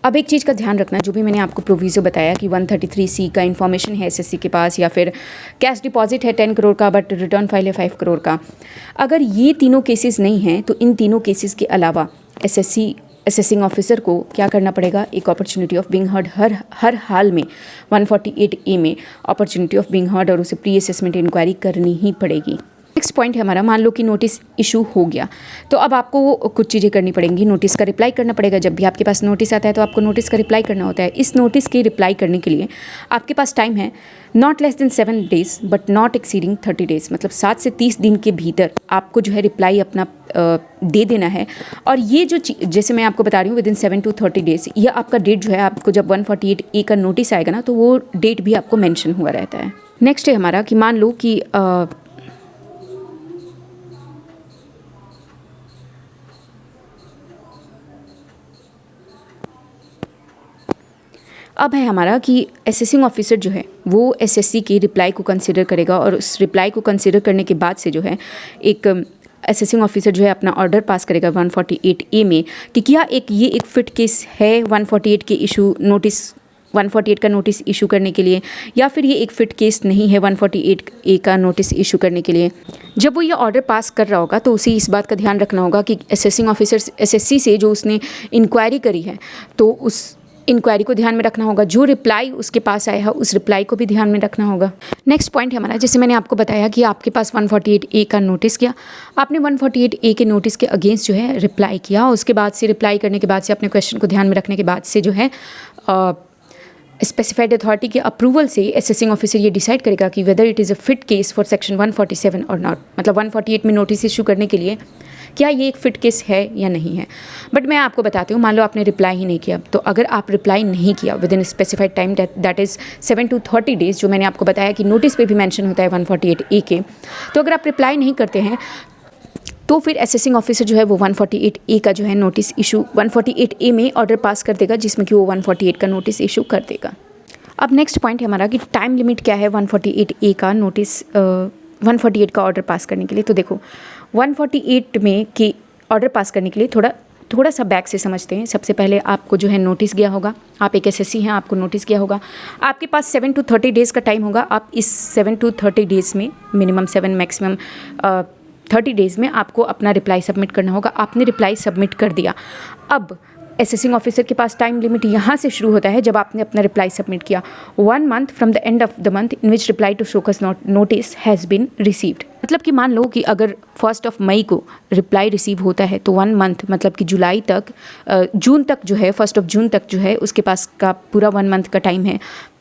अब एक चीज़ का ध्यान रखना, जो भी मैंने आपको प्रोविज़ो बताया कि 133C का इन्फॉर्मेशन है एसएससी के पास, या फिर कैश डिपॉजिट है 10 करोड़ का बट रिटर्न फाइल है 5 करोड़ का, अगर ये तीनों केसेस नहीं हैं तो इन तीनों केसेस के अलावा एसएससी असेसिंग ऑफिसर को क्या करना पड़ेगा, एक अपॉर्चुनिटी ऑफ बीइंग हर्ड हर हाल में 148A में अपॉर्चुनिटी ऑफ बीइंग हर्ड और उसे प्री असेसमेंट इंक्वायरी करनी ही पड़ेगी। नेक्स्ट पॉइंट है हमारा, मान लो कि नोटिस इशू हो गया तो अब आपको कुछ चीज़ें करनी पड़ेंगी। नोटिस का रिप्लाई करना पड़ेगा। जब भी आपके पास नोटिस आता है तो आपको नोटिस का रिप्लाई करना होता है। इस नोटिस के रिप्लाई करने के लिए आपके पास टाइम है not less than 7 days but not exceeding 30 days, मतलब 7 से 30 दिन के भीतर आपको जो है रिप्लाई अपना दे देना है। और ये जो जैसे मैं आपको बता रही हूँ विद इन 7 to 30 days, यह आपका डेट जो है आपको जब 148A का नोटिस आएगा ना तो वो डेट भी आपको मेंशन हुआ रहता है। नेक्स्ट है हमारा कि मान लो कि अब है हमारा कि असेसिंग ऑफिसर जो है वो एसएससी की रिप्लाई को कंसिडर करेगा और उस रिप्लाई को कंसिडर करने के बाद से जो है एक असेसिंग ऑफिसर जो है अपना ऑर्डर पास करेगा 148A में कि क्या ये एक फिट केस है 148 के इशू नोटिस 148 का नोटिस इशू करने के लिए, या फिर ये एक फिट केस नहीं है 148A का नोटिस इशू करने के लिए। जब वो ये ऑर्डर पास कर रहा होगा तो उसे इस बात का ध्यान रखना होगा कि असेसिंग ऑफिसर एसएससी से जो उसने इंक्वायरी करी है तो उस इंक्वायरी को ध्यान में रखना होगा। जो रिप्लाई उसके पास आया है उस रिप्लाई को भी ध्यान में रखना होगा। नेक्स्ट पॉइंट है हमारा, जैसे मैंने आपको बताया कि आपके पास 148A का नोटिस किया, आपने 148A के नोटिस के अगेंस्ट जो है रिप्लाई किया। उसके बाद से रिप्लाई करने के बाद से अपने क्वेश्चन को ध्यान में रखने के बाद से जो है स्पेसिफाइड अथॉरिटी के अप्रूवल से असेसिंग ऑफिसर ये डिसाइड करेगा कि whether it is a fit case for section 147 और नॉट, मतलब 148 में नोटिस इशू करने के लिए क्या ये एक फिट केस है या नहीं है। बट मैं आपको बताती हूँ, मान लो आपने रिप्लाई ही नहीं किया, तो अगर आप रिप्लाई नहीं किया with in specified time that is 7 to 30 days, जो मैंने आपको बताया कि नोटिस पे भी मेंशन होता है 148A के, तो अगर आप रिप्लाई नहीं करते हैं तो फिर असेसिंग ऑफिसर जो है वो 148A का जो है नोटिस इशू 148A में ऑर्डर पास कर देगा जिसमें कि वो 148 का नोटिस इशू कर देगा। अब नेक्स्ट पॉइंट है हमारा कि टाइम लिमिट क्या है 148A का नोटिस 148 का ऑर्डर पास करने के लिए। तो देखो 148 में के ऑर्डर पास करने के लिए थोड़ा सा बैक से समझते हैं। सबसे पहले आपको जो है नोटिस गया होगा, आप एक एसएससी हैं, आपको नोटिस गया होगा, आपके पास 7 to 30 days का टाइम होगा। आप इस 7 to 30 days में मिनिमम 7 मैक्सिमम 30 days में आपको अपना रिप्लाई सबमिट करना होगा। आपने रिप्लाई सबमिट कर दिया। अब असेसिंग ऑफिसर के पास टाइम लिमिट यहाँ से शुरू होता है जब आपने अपना रिप्लाई सबमिट किया, 1 month from the end of the month in which reply to show cause notice has been received. मतलब कि मान लो कि अगर 1 मई को रिप्लाई रिसीव होता है तो 1 month मतलब कि जुलाई तक जून तक जो है 1 जून तक जो है उसके पास का पूरा 1 month का टाइम है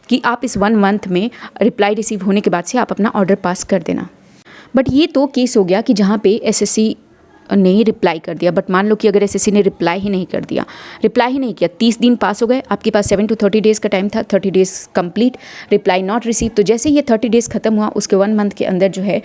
कि आप इस 1 month में रिप्लाई रिसीव होने के बाद से आप अपना ऑर्डर पास कर देना। बट ये तो केस हो गया कि जहाँ पे एसएससी ने रिप्लाई कर दिया। बट मान लो कि अगर एसएससी ने रिप्लाई ही नहीं किया, 30 दिन पास हो गए, आपके पास 7 to 30 days का टाइम था, 30 days complete, reply not receive. तो जैसे ये 30 days खत्म हुआ उसके 1 month के अंदर जो है,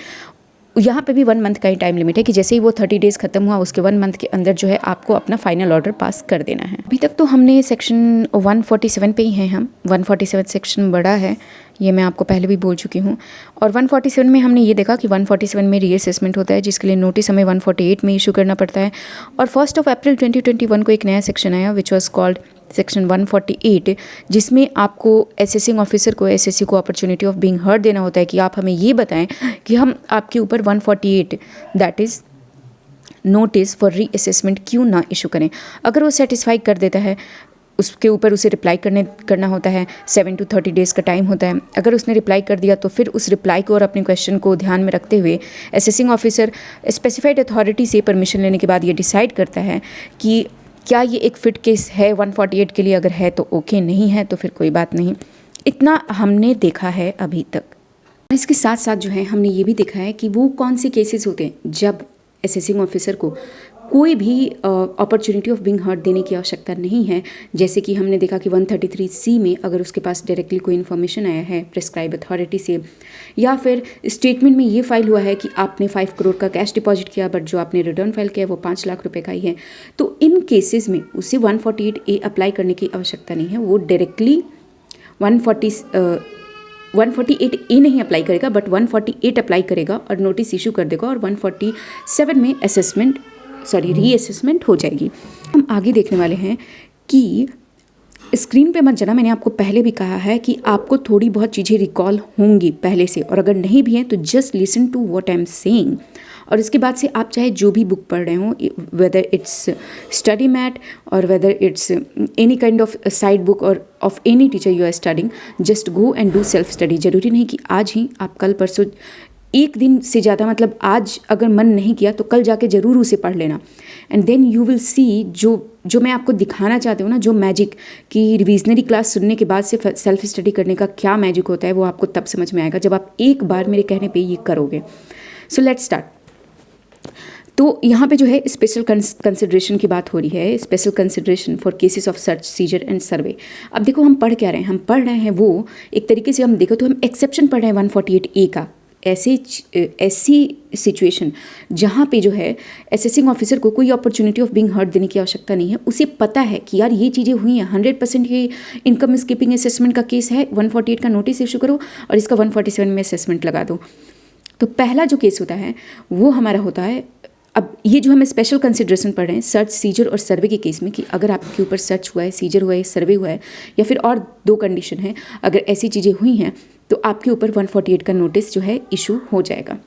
यहाँ पे भी 1 month का ही टाइम लिमिट है कि जैसे ही वो 30 days खत्म हुआ उसके 1 month के अंदर जो है आपको अपना फाइनल ऑर्डर पास कर देना है। अभी तक तो हमने सेक्शन 147 पे ही हैं हम। 147 सेक्शन बड़ा है, ये मैं आपको पहले भी बोल चुकी हूँ। और 147 में हमने ये देखा कि 147 में रीअसेसमेंट होता है जिसके लिए नोटिस हमें 148 में इशू करना पड़ता है। और 1 अप्रैल 2021 को एक नया सेक्शन आया विच वॉज कॉल्ड सेक्शन 148, जिसमें आपको असेसिंग ऑफिसर को एसएससी को अपॉर्चुनिटी ऑफ बीइंग हर्ड देना होता है कि आप हमें ये बताएं कि हम आपके ऊपर 148 that is notice for reassessment क्यों ना इशू करें। अगर वो सेटिस्फाई कर देता है उसके ऊपर उसे रिप्लाई करना होता है, 7 to 30 days का टाइम होता है। अगर उसने रिप्लाई कर दिया तो फिर उस रिप्लाई को और अपने क्वेश्चन को ध्यान में रखते हुए असेसिंग ऑफिसर स्पेसिफाइड अथॉरिटी से परमिशन लेने के बाद ये डिसाइड करता है कि क्या ये एक फिट केस है 148 के लिए। अगर है तो ओके, नहीं है तो फिर कोई बात नहीं। इतना हमने देखा है अभी तक। इसके साथ साथ जो है हमने ये भी देखा है कि वो कौन से केसेस होते हैं जब असेसिंग ऑफिसर को कोई भी अपॉर्चुनिटी ऑफ बीइंग हर्ड देने की आवश्यकता नहीं है। जैसे कि हमने देखा कि 133C में अगर उसके पास डायरेक्टली कोई इन्फॉर्मेशन आया है प्रिस्क्राइब अथॉरिटी से, या फिर स्टेटमेंट में ये फाइल हुआ है कि आपने 5 crore का कैश डिपॉजिट किया बट जो आपने रिटर्न फाइल किया वो 5 लाख रुपए का ही है, तो इन केसेस में उसे 148A अप्लाई करने की आवश्यकता नहीं है। वो डायरेक्टली 148A नहीं अप्लाई करेगा बट 148 अप्लाई करेगा और नोटिस इशू कर देगा और 147 में रीअसेसमेंट हो जाएगी। हम आगे देखने वाले हैं कि स्क्रीन पे मत जाना, मैंने आपको पहले भी कहा है कि आपको थोड़ी बहुत चीज़ें रिकॉल होंगी पहले से, और अगर नहीं भी हैं तो just listen to what I am saying. और इसके बाद से आप चाहे जो भी बुक पढ़ रहे हो, वेदर इट्स स्टडी मैट और whether it's any kind of side book और of any teacher you are studying, just go and do self study. ज़रूरी नहीं कि आज ही, आप कल परसों, एक दिन से ज़्यादा, मतलब आज अगर मन नहीं किया तो कल जाके ज़रूर उसे पढ़ लेना, and then you will see जो मैं आपको दिखाना चाहती हूँ ना, जो मैजिक कि रिविजनरी क्लास सुनने के बाद से सेल्फ स्टडी करने का क्या मैजिक होता है, वो आपको तब समझ में आएगा जब आप एक बार मेरे कहने पे ये करोगे। सो लेट्स स्टार्ट। तो यहाँ पे जो है स्पेशल कंसिडरेशन की बात हो रही है, special consideration for cases of search, seizure and survey. अब देखो हम पढ़ क्या रहे हैं, हम पढ़ रहे हैं वो एक तरीके से हम देखो तो हम एक्सेप्शन पढ़ रहे हैं 148A का। ऐसी सिचुएशन जहाँ पे जो है असेसिंग ऑफिसर को कोई अपॉर्चुनिटी ऑफ बीइंग हर्ड देने की आवश्यकता नहीं है। उसे पता है कि यार ये चीज़ें हुई हैं, 100% ये इनकम स्कीपिंग असेसमेंट का केस है, 148 का नोटिस इशू करो और इसका 147 में असेसमेंट लगा दो। तो पहला जो केस होता है वो हमारा होता है, अब ये जो हम स्पेशल कंसिडरेशन पढ़ रहे हैं सर्च, सीजर और सर्वे के केस में, कि अगर आपके ऊपर सर्च हुआ है, सीजर हुआ है, सर्वे हुआ है, या फिर और दो कंडीशन है, अगर ऐसी चीज़ें हुई हैं तो आपके ऊपर 148 का नोटिस जो है इशू हो जाएगा।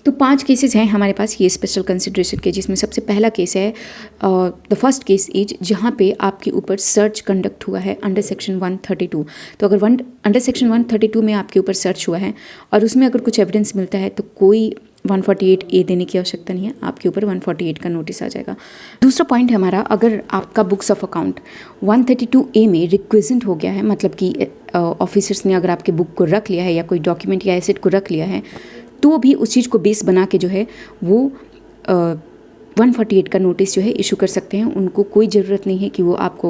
तो 5 केसेस हैं हमारे पास ये स्पेशल कंसिडरेशन के, जिसमें सबसे पहला केस है द फर्स्ट केस इज जहाँ पे आपके ऊपर सर्च कंडक्ट हुआ है अंडर सेक्शन 132। तो अगर अंडर सेक्शन 132 में आपके ऊपर सर्च हुआ है और उसमें अगर कुछ एविडेंस मिलता है तो कोई 148A देने की आवश्यकता नहीं है, आपके ऊपर 148 का नोटिस आ जाएगा। दूसरा पॉइंट है हमारा, अगर आपका बुक्स ऑफ अकाउंट 132A में रिक्विजेंट हो गया है, मतलब कि ऑफिसर्स ने अगर आपके बुक को रख लिया है या कोई डॉक्यूमेंट या एसेट को रख लिया है, तो भी उस चीज़ को बेस बना के जो है वो 148 का नोटिस जो है इशू कर सकते हैं। उनको कोई ज़रूरत नहीं है कि वो आपको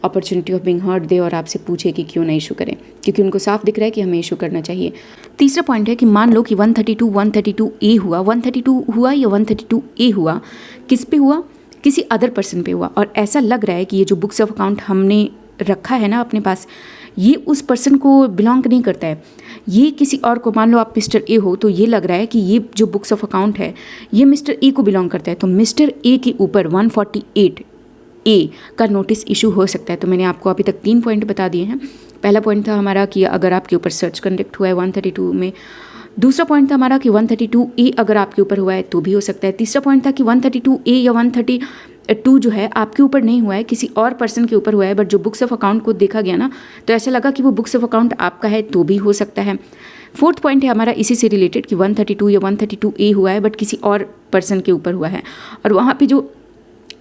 opportunity of being heard they और आपसे पूछे कि क्यों ना इशू करें, क्योंकि उनको साफ दिख रहा है कि हमें इशू करना चाहिए। तीसरा पॉइंट है कि मान लो कि 132A हुआ, 132 हुआ या 132A हुआ, किस पे हुआ, किसी अदर पर्सन पे हुआ, और ऐसा लग रहा है कि ये जो बुक्स ऑफ अकाउंट हमने रखा है ना अपने पास, ये उस पर्सन को बिलोंग नहीं करता है, ये किसी और को, मान लो आप मिस्टर ए हो, तो ये लग रहा है कि ये जो बुक्स ऑफ अकाउंट है ये मिस्टर ए को बिलोंग करता है, तो मिस्टर ए के ऊपर 148A का नोटिस इशू हो सकता है। तो मैंने आपको अभी तक 3 पॉइंट बता दिए हैं। पहला पॉइंट था हमारा कि अगर आपके ऊपर सर्च कंडक्ट हुआ है 132 में। दूसरा पॉइंट था हमारा कि 132A अगर आपके ऊपर हुआ है तो भी हो सकता है। तीसरा पॉइंट था कि 132A या 132 जो है आपके ऊपर नहीं हुआ है, किसी और पर्सन के ऊपर हुआ है, बट जो बुक्स ऑफ अकाउंट को देखा गया ना तो ऐसा लगा कि वो बुक्स ऑफ अकाउंट आपका है, तो भी हो सकता है। फोर्थ पॉइंट है हमारा इसी से रिलेटेड कि 132 या 132A हुआ है बट किसी और पर्सन के ऊपर हुआ है, और वहाँ पे जो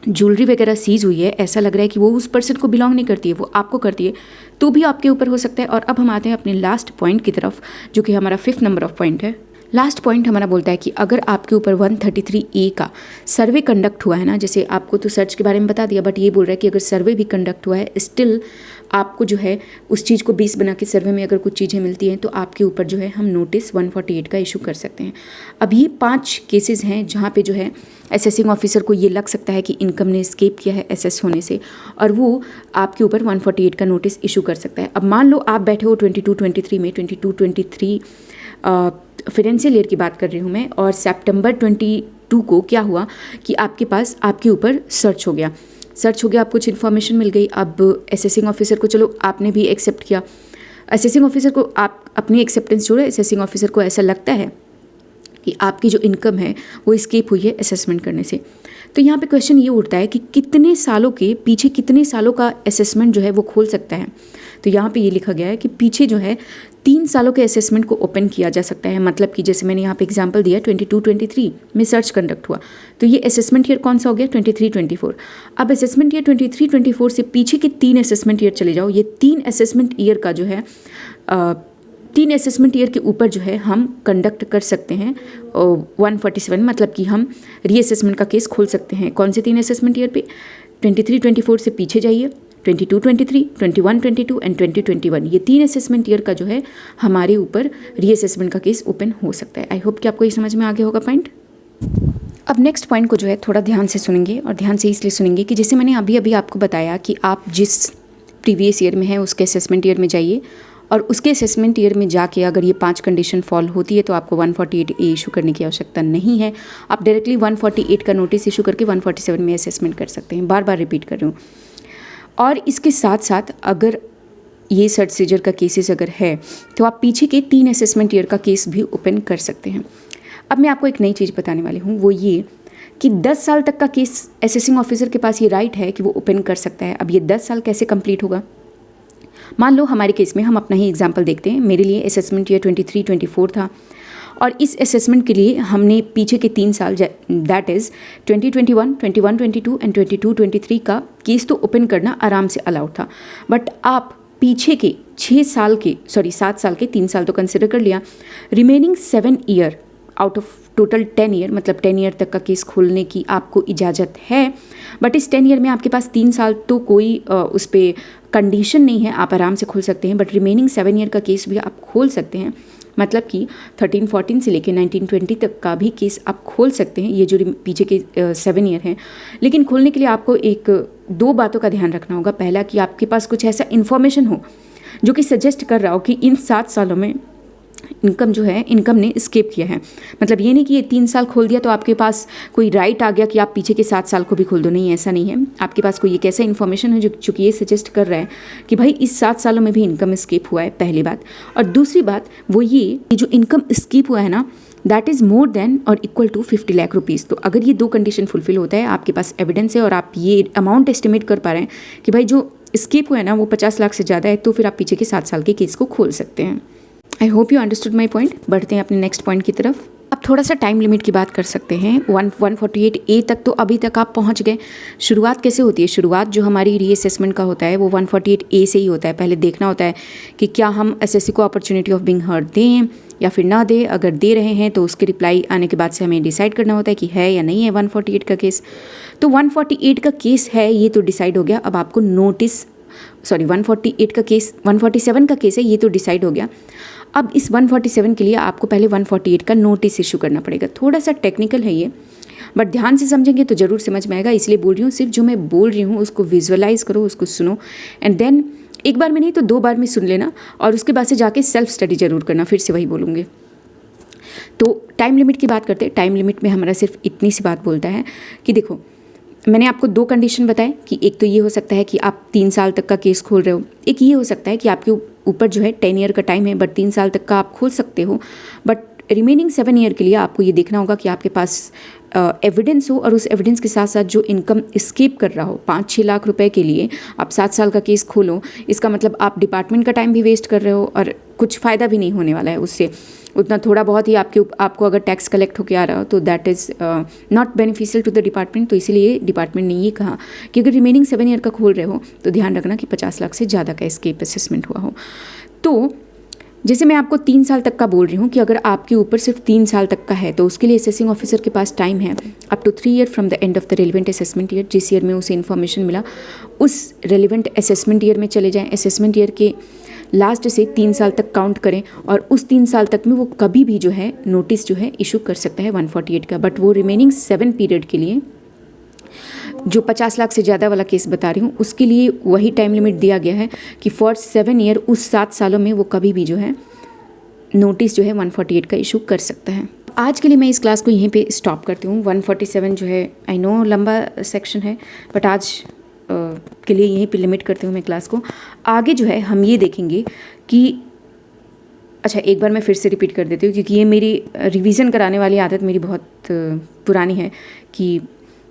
ज्वेलरी वगैरह सीज हुई है ऐसा लग रहा है कि वो उस पर्सन को बिलोंग नहीं करती है, वो आपको करती है, तो भी आपके ऊपर हो सकता है। और अब हम आते हैं अपने लास्ट पॉइंट की तरफ, जो कि हमारा 5th नंबर ऑफ पॉइंट है। लास्ट पॉइंट हमारा बोलता है कि अगर आपके ऊपर 133A का सर्वे कंडक्ट हुआ है ना, जैसे आपको तो सर्च के बारे में बता दिया, बट ये बोल रहा है कि अगर सर्वे भी कंडक्ट हुआ है, स्टिल आपको जो है उस चीज़ को बेस बना के सर्वे में अगर कुछ चीज़ें मिलती हैं तो आपके ऊपर जो है हम नोटिस 148 का इशू कर सकते हैं। अब ये 5 केसेस हैं जहाँ पे जो है असेसिंग ऑफिसर को ये लग सकता है कि इनकम ने एस्केप किया है असेस होने से, और वो आपके ऊपर 148 का नोटिस इशू कर सकता है। अब मान लो आप बैठे हो 22-23 में, 22-23 फाइनेंशियल ईयर की बात कर रही हूँ मैं, और सितंबर 22 को क्या हुआ कि आपके पास आपके ऊपर सर्च हो गया, आप कुछ इन्फॉर्मेशन मिल गई। अब असेसिंग ऑफिसर को, चलो आपने भी एक्सेप्ट किया, असेसिंग ऑफिसर को आप अपनी एक्सेप्टेंस छोड़े, असेसिंग ऑफिसर को ऐसा लगता है कि आपकी जो इनकम है वो एस्केप हुई है असेसमेंट करने से। तो यहाँ पे क्वेश्चन ये उठता है कि कितने सालों के पीछे, कितने सालों का असेसमेंट जो है वो खोल सकता है। तो यहाँ पे ये लिखा गया है कि पीछे जो है 3 सालों के असेसमेंट को ओपन किया जा सकता है। मतलब कि जैसे मैंने यहाँ पे एग्जांपल दिया 22-23 में सर्च कंडक्ट हुआ, तो ये असेसमेंट ईयर कौन सा हो गया, 23-24। अब असेसमेंट ईयर 23-24 से पीछे के 3 असेसमेंट ईयर चले जाओ, ये 3 असेसमेंट ईयर का जो है 3 असेसमेंट ईयर के ऊपर जो है हम कंडक्ट कर सकते हैं 147, मतलब कि हम रीअसेसमेंट का केस खोल सकते हैं। कौन से 3 असेसमेंट ईयर पे, 23-24 से पीछे जाइए, 22-23, 21-22 एंड 20-21, ये 3 असेसमेंट ईयर का जो है हमारे ऊपर रीअसेसमेंट का केस ओपन हो सकता है। आई होप कि आपको ये समझ में आ गया होगा पॉइंट। अब नेक्स्ट पॉइंट को जो है थोड़ा ध्यान से सुनेंगे, और ध्यान से इसलिए सुनेंगे कि जैसे मैंने अभी आपको बताया कि आप जिस प्रीवियस ईयर में है उसके असेसमेंट ईयर में जाइए, और उसके असेसमेंट ईयर में जाके अगर ये 5 कंडीशन फॉल होती है तो आपको 148A इशू करने की आवश्यकता नहीं है। आप डायरेक्टली 148 का नोटिस इशू करके 147 में असेसमेंट कर सकते हैं। बार बार रिपीट कर रही हूँ। और इसके साथ साथ अगर ये सर्च सीजर का केसेस अगर है तो आप पीछे के 3 असेसमेंट ईयर का केस भी ओपन कर सकते हैं। अब मैं आपको एक नई चीज़ बताने वाली हूँ, वो ये कि 10 साल तक का केस असेसिंग ऑफिसर के पास ये राइट है कि वो ओपन कर सकता है। अब ये 10 साल कैसे कंप्लीट होगा? मान लो हमारे केस में हम अपना ही एग्जाम्पल देखते हैं। मेरे लिए असेसमेंट ईयर 23-24 था और इस असेसमेंट के लिए हमने पीछे के 3 साल दैट इज़ 2021, 21-22 एंड 22-23 का केस तो ओपन करना आराम से अलाउड था। बट आप पीछे के 7 साल के 3 साल तो कंसिडर कर लिया, remaining 7 year out of total 10 year, मतलब 10 ईयर तक का केस खोलने की आपको इजाज़त है। बट इस 10 ईयर में आपके पास 3 साल तो कोई उस पर कंडीशन नहीं है, आप आराम से खोल सकते हैं। बट रिमेनिंग 7 ईयर का केस भी आप खोल सकते हैं, मतलब कि 13-14 से लेकर 19-20 तक का भी केस आप खोल सकते हैं, ये जो पीछे के 7 ईयर हैं। लेकिन खोलने के लिए आपको 2 बातों का ध्यान रखना होगा। पहला कि आपके पास कुछ ऐसा इन्फॉर्मेशन हो जो कि सजेस्ट कर रहा हो कि इन 7 सालों में इनकम ने स्केप किया है। मतलब ये नहीं कि ये 3 साल खोल दिया तो आपके पास कोई राइट आ गया कि आप पीछे के 7 साल को भी खोल दो, नहीं, ऐसा नहीं है। आपके पास कोई एक ऐसा इन्फॉर्मेशन है जो कि ये सजेस्ट कर रहा है कि भाई इस 7 सालों में भी इनकम स्केप हुआ है, पहली बात। और दूसरी बात वो ये कि जो इनकम स्केप हुआ है ना, दैट इज़ मोर देन और इक्वल टू 50 लाख रुपीज़। तो अगर ये 2 कंडीशन फुलफिल होता है, आपके पास एविडेंस है और आप ये अमाउंट एस्टिमेट कर पा रहे हैं कि भाई जो स्केप हुआ है ना वो 50 लाख से ज़्यादा है, तो फिर आप पीछे के 7 साल के केस को खोल सकते हैं। I hope you understood my point. बढ़ते हैं अपने नेक्स्ट पॉइंट की तरफ। अब थोड़ा सा टाइम लिमिट की बात कर सकते हैं। 148A तक तो अभी तक आप पहुंच गए। शुरुआत कैसे होती है? शुरुआत जो हमारी रीअसेसमेंट का होता है वो 148A से ही होता है। पहले देखना होता है कि क्या हम एसएससी को अपॉर्चुनिटी ऑफ बीइंग हर्ड दें या फिर ना दें। अगर दे रहे हैं तो उसके रिप्लाई आने के बाद से हमें डिसाइड करना होता है कि है या नहीं है 148 का केस। तो 148 का केस है ये तो डिसाइड हो गया। अब आपको 148 का केस 147 का केस है ये तो डिसाइड हो गया। अब इस 147 के लिए आपको पहले 148 का नोटिस इशू करना पड़ेगा। थोड़ा सा टेक्निकल है ये, बट ध्यान से समझेंगे तो ज़रूर समझ में आएगा, इसलिए बोल रही हूँ। सिर्फ जो मैं बोल रही हूँ उसको विजुअलाइज करो, उसको सुनो, एंड देन एक बार में नहीं तो 2 बार में सुन लेना, और उसके बाद से जाके सेल्फ स्टडी ज़रूर करना। फिर से वही बोलूँगी। तो टाइम लिमिट की बात करते हैं। टाइम लिमिट में हमारा सिर्फ इतनी सी बात बोलता है कि देखो, मैंने आपको 2 कंडीशन बताए कि एक तो ये हो सकता है कि आप 3 साल तक का केस खोल रहे हो, एक ये हो सकता है कि आपके ऊपर जो है 10 ईयर का टाइम है बट 3 साल तक का आप खोल सकते हो। बट रिमेनिंग 7 ईयर के लिए आपको ये देखना होगा कि आपके पास एविडेंस हो, और उस एविडेंस के साथ साथ जो इनकम स्केप कर रहा हो 5-6 लाख रुपए के लिए आप 7 साल का केस खोलो। इसका मतलब आप डिपार्टमेंट का टाइम भी वेस्ट कर रहे हो और कुछ फ़ायदा भी नहीं होने वाला है उससे। उतना थोड़ा बहुत ही आपको अगर टैक्स कलेक्ट होकर आ रहा हो तो that is not beneficial to the department. तो इसीलिए डिपार्टमेंट ने ये कहा कि अगर रिमेनिंग 7 ईयर का खोल रहे हो तो ध्यान रखना कि 50 लाख से ज़्यादा का स्केप असेसमेंट हुआ हो। तो जैसे मैं आपको 3 साल तक का बोल रही हूँ कि अगर आपके ऊपर सिर्फ 3 साल तक का है तो उसके लिए असेसिंग ऑफिसर के पास टाइम है up to 3 year from the end of the relevant assessment year. जिस ईयर में उसे इन्फॉर्मेशन मिला उस रेलिवेंट असेसमेंट ईयर में चले जाएं। असेसमेंट ईयर के लास्ट से 3 साल तक काउंट करें और उस 3 साल तक में वो कभी भी जो है नोटिस जो है इशू कर सकता है 148 का। बट वो रिमेनिंग 7 पीरियड के लिए जो 50 लाख से ज़्यादा वाला केस बता रही हूँ उसके लिए वही टाइम लिमिट दिया गया है कि फॉर 7 ईयर उस 7 सालों में वो कभी भी जो है नोटिस जो है 148 का इशू कर सकता है। आज के लिए मैं इस क्लास को यहीं पे स्टॉप करती हूँ। 147 जो है आई नो लंबा सेक्शन है, बट आज के लिए यहीं पे लिमिट करती हूँ मैं क्लास को। आगे जो है हम ये देखेंगे कि अच्छा, एक बार मैं फिर से रिपीट कर देती हूँ क्योंकि ये मेरी रिवीजन कराने वाली आदत मेरी बहुत पुरानी है कि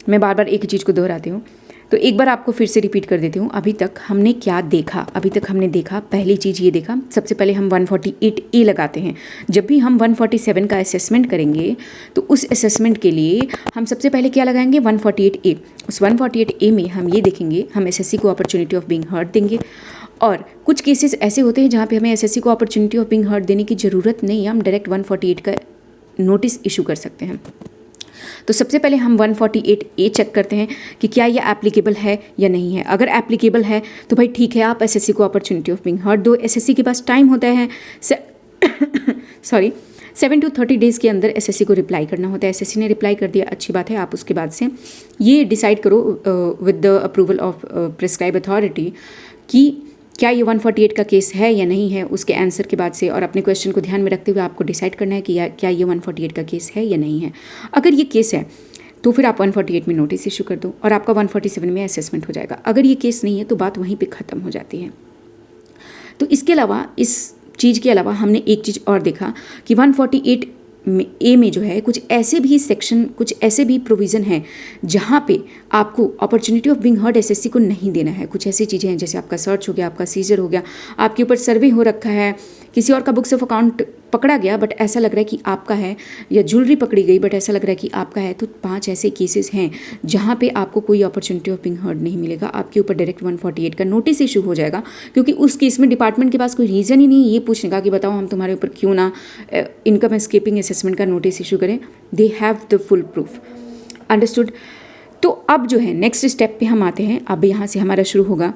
मैं बार बार एक ही चीज़ को दोहराती हूँ। तो एक बार आपको फिर से रिपीट कर देती हूँ। अभी तक हमने क्या देखा? अभी तक हमने देखा, पहली चीज़ ये देखा, सबसे पहले हम 148A लगाते हैं। जब भी हम 147 का असेसमेंट करेंगे तो उस असेसमेंट के लिए हम सबसे पहले क्या लगाएंगे? 148A। उस 148A में हम ये देखेंगे, हम एसएससी को अपॉर्चुनिटी ऑफ बीइंग हर्ड देंगे। और कुछ केसेस ऐसे होते हैं जहाँ पे हमें एसएससी को अपॉर्चुनिटी ऑफ बीइंग हर्ड देने की ज़रूरत नहीं है, हम डायरेक्ट 148 का नोटिस इशू कर सकते हैं। तो सबसे पहले हम 148A चेक करते हैं कि क्या ये एप्लीकेबल है या नहीं है। अगर एप्लीकेबल है तो भाई ठीक है, आप एसएससी को अपॉर्चुनिटी ऑफ बीइंग हर्ड दो। एसएससी के पास टाइम होता है 7 to 30 डेज़ के अंदर एसएससी को रिप्लाई करना होता है। एसएससी ने रिप्लाई कर दिया, अच्छी बात है। आप उसके बाद से ये डिसाइड करो with the approval of prescribe authority कि क्या ये 148 का केस है या नहीं है। उसके आंसर के बाद से और अपने क्वेश्चन को ध्यान में रखते हुए आपको डिसाइड करना है कि क्या ये 148 का केस है या नहीं है। अगर ये केस है तो फिर आप 148 में नोटिस इशू कर दो और आपका 147 में असेसमेंट हो जाएगा। अगर ये केस नहीं है तो बात वहीं पे ख़त्म हो जाती है। तो इसके अलावा, इस चीज़ के अलावा हमने एक चीज़ और देखा कि 148 ए में जो है कुछ ऐसे भी सेक्शन, कुछ ऐसे भी प्रोविज़न है जहाँ पे आपको opportunity of being heard SSC को नहीं देना है। कुछ ऐसी चीज़ें हैं जैसे आपका सर्च हो गया, आपका सीजर हो गया, आपके ऊपर सर्वे हो रखा है, किसी और का बुक्स ऑफ अकाउंट पकड़ा गया बट ऐसा लग रहा है कि आपका है, या ज्वेलरी पकड़ी गई बट ऐसा लग रहा है कि आपका है। तो 5 ऐसे केसेस हैं जहाँ पे आपको कोई अपॉर्चुनिटी ऑफ बीइंग हर्ड नहीं मिलेगा, आपके ऊपर डायरेक्ट 148 का नोटिस इशू हो जाएगा, क्योंकि उस केस में डिपार्टमेंट के पास कोई रीज़न ही नहीं है ये पूछने का कि बताओ हम तुम्हारे ऊपर क्यों ना इनकम एस्केपिंग असेसमेंट का नोटिस इशू करें। They have the full proof. Understood. तो अब जो है नेक्स्ट स्टेप पे हम आते हैं। अब यहाँ से हमारा शुरू होगा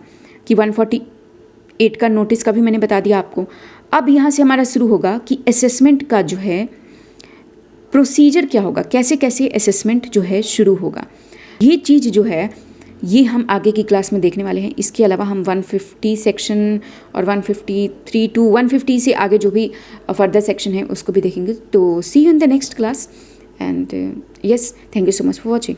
कि 148 का नोटिस का भी मैंने बता दिया आपको। अब यहाँ से हमारा शुरू होगा कि असेसमेंट का जो है प्रोसीजर क्या होगा, कैसे कैसे असेसमेंट जो है शुरू होगा। ये चीज़ जो है ये हम आगे की क्लास में देखने वाले हैं। इसके अलावा हम 150 सेक्शन और 153 टू 150 से आगे जो भी फर्दर सेक्शन है उसको भी देखेंगे। तो see you in the next class and yes, thank you so much for watching.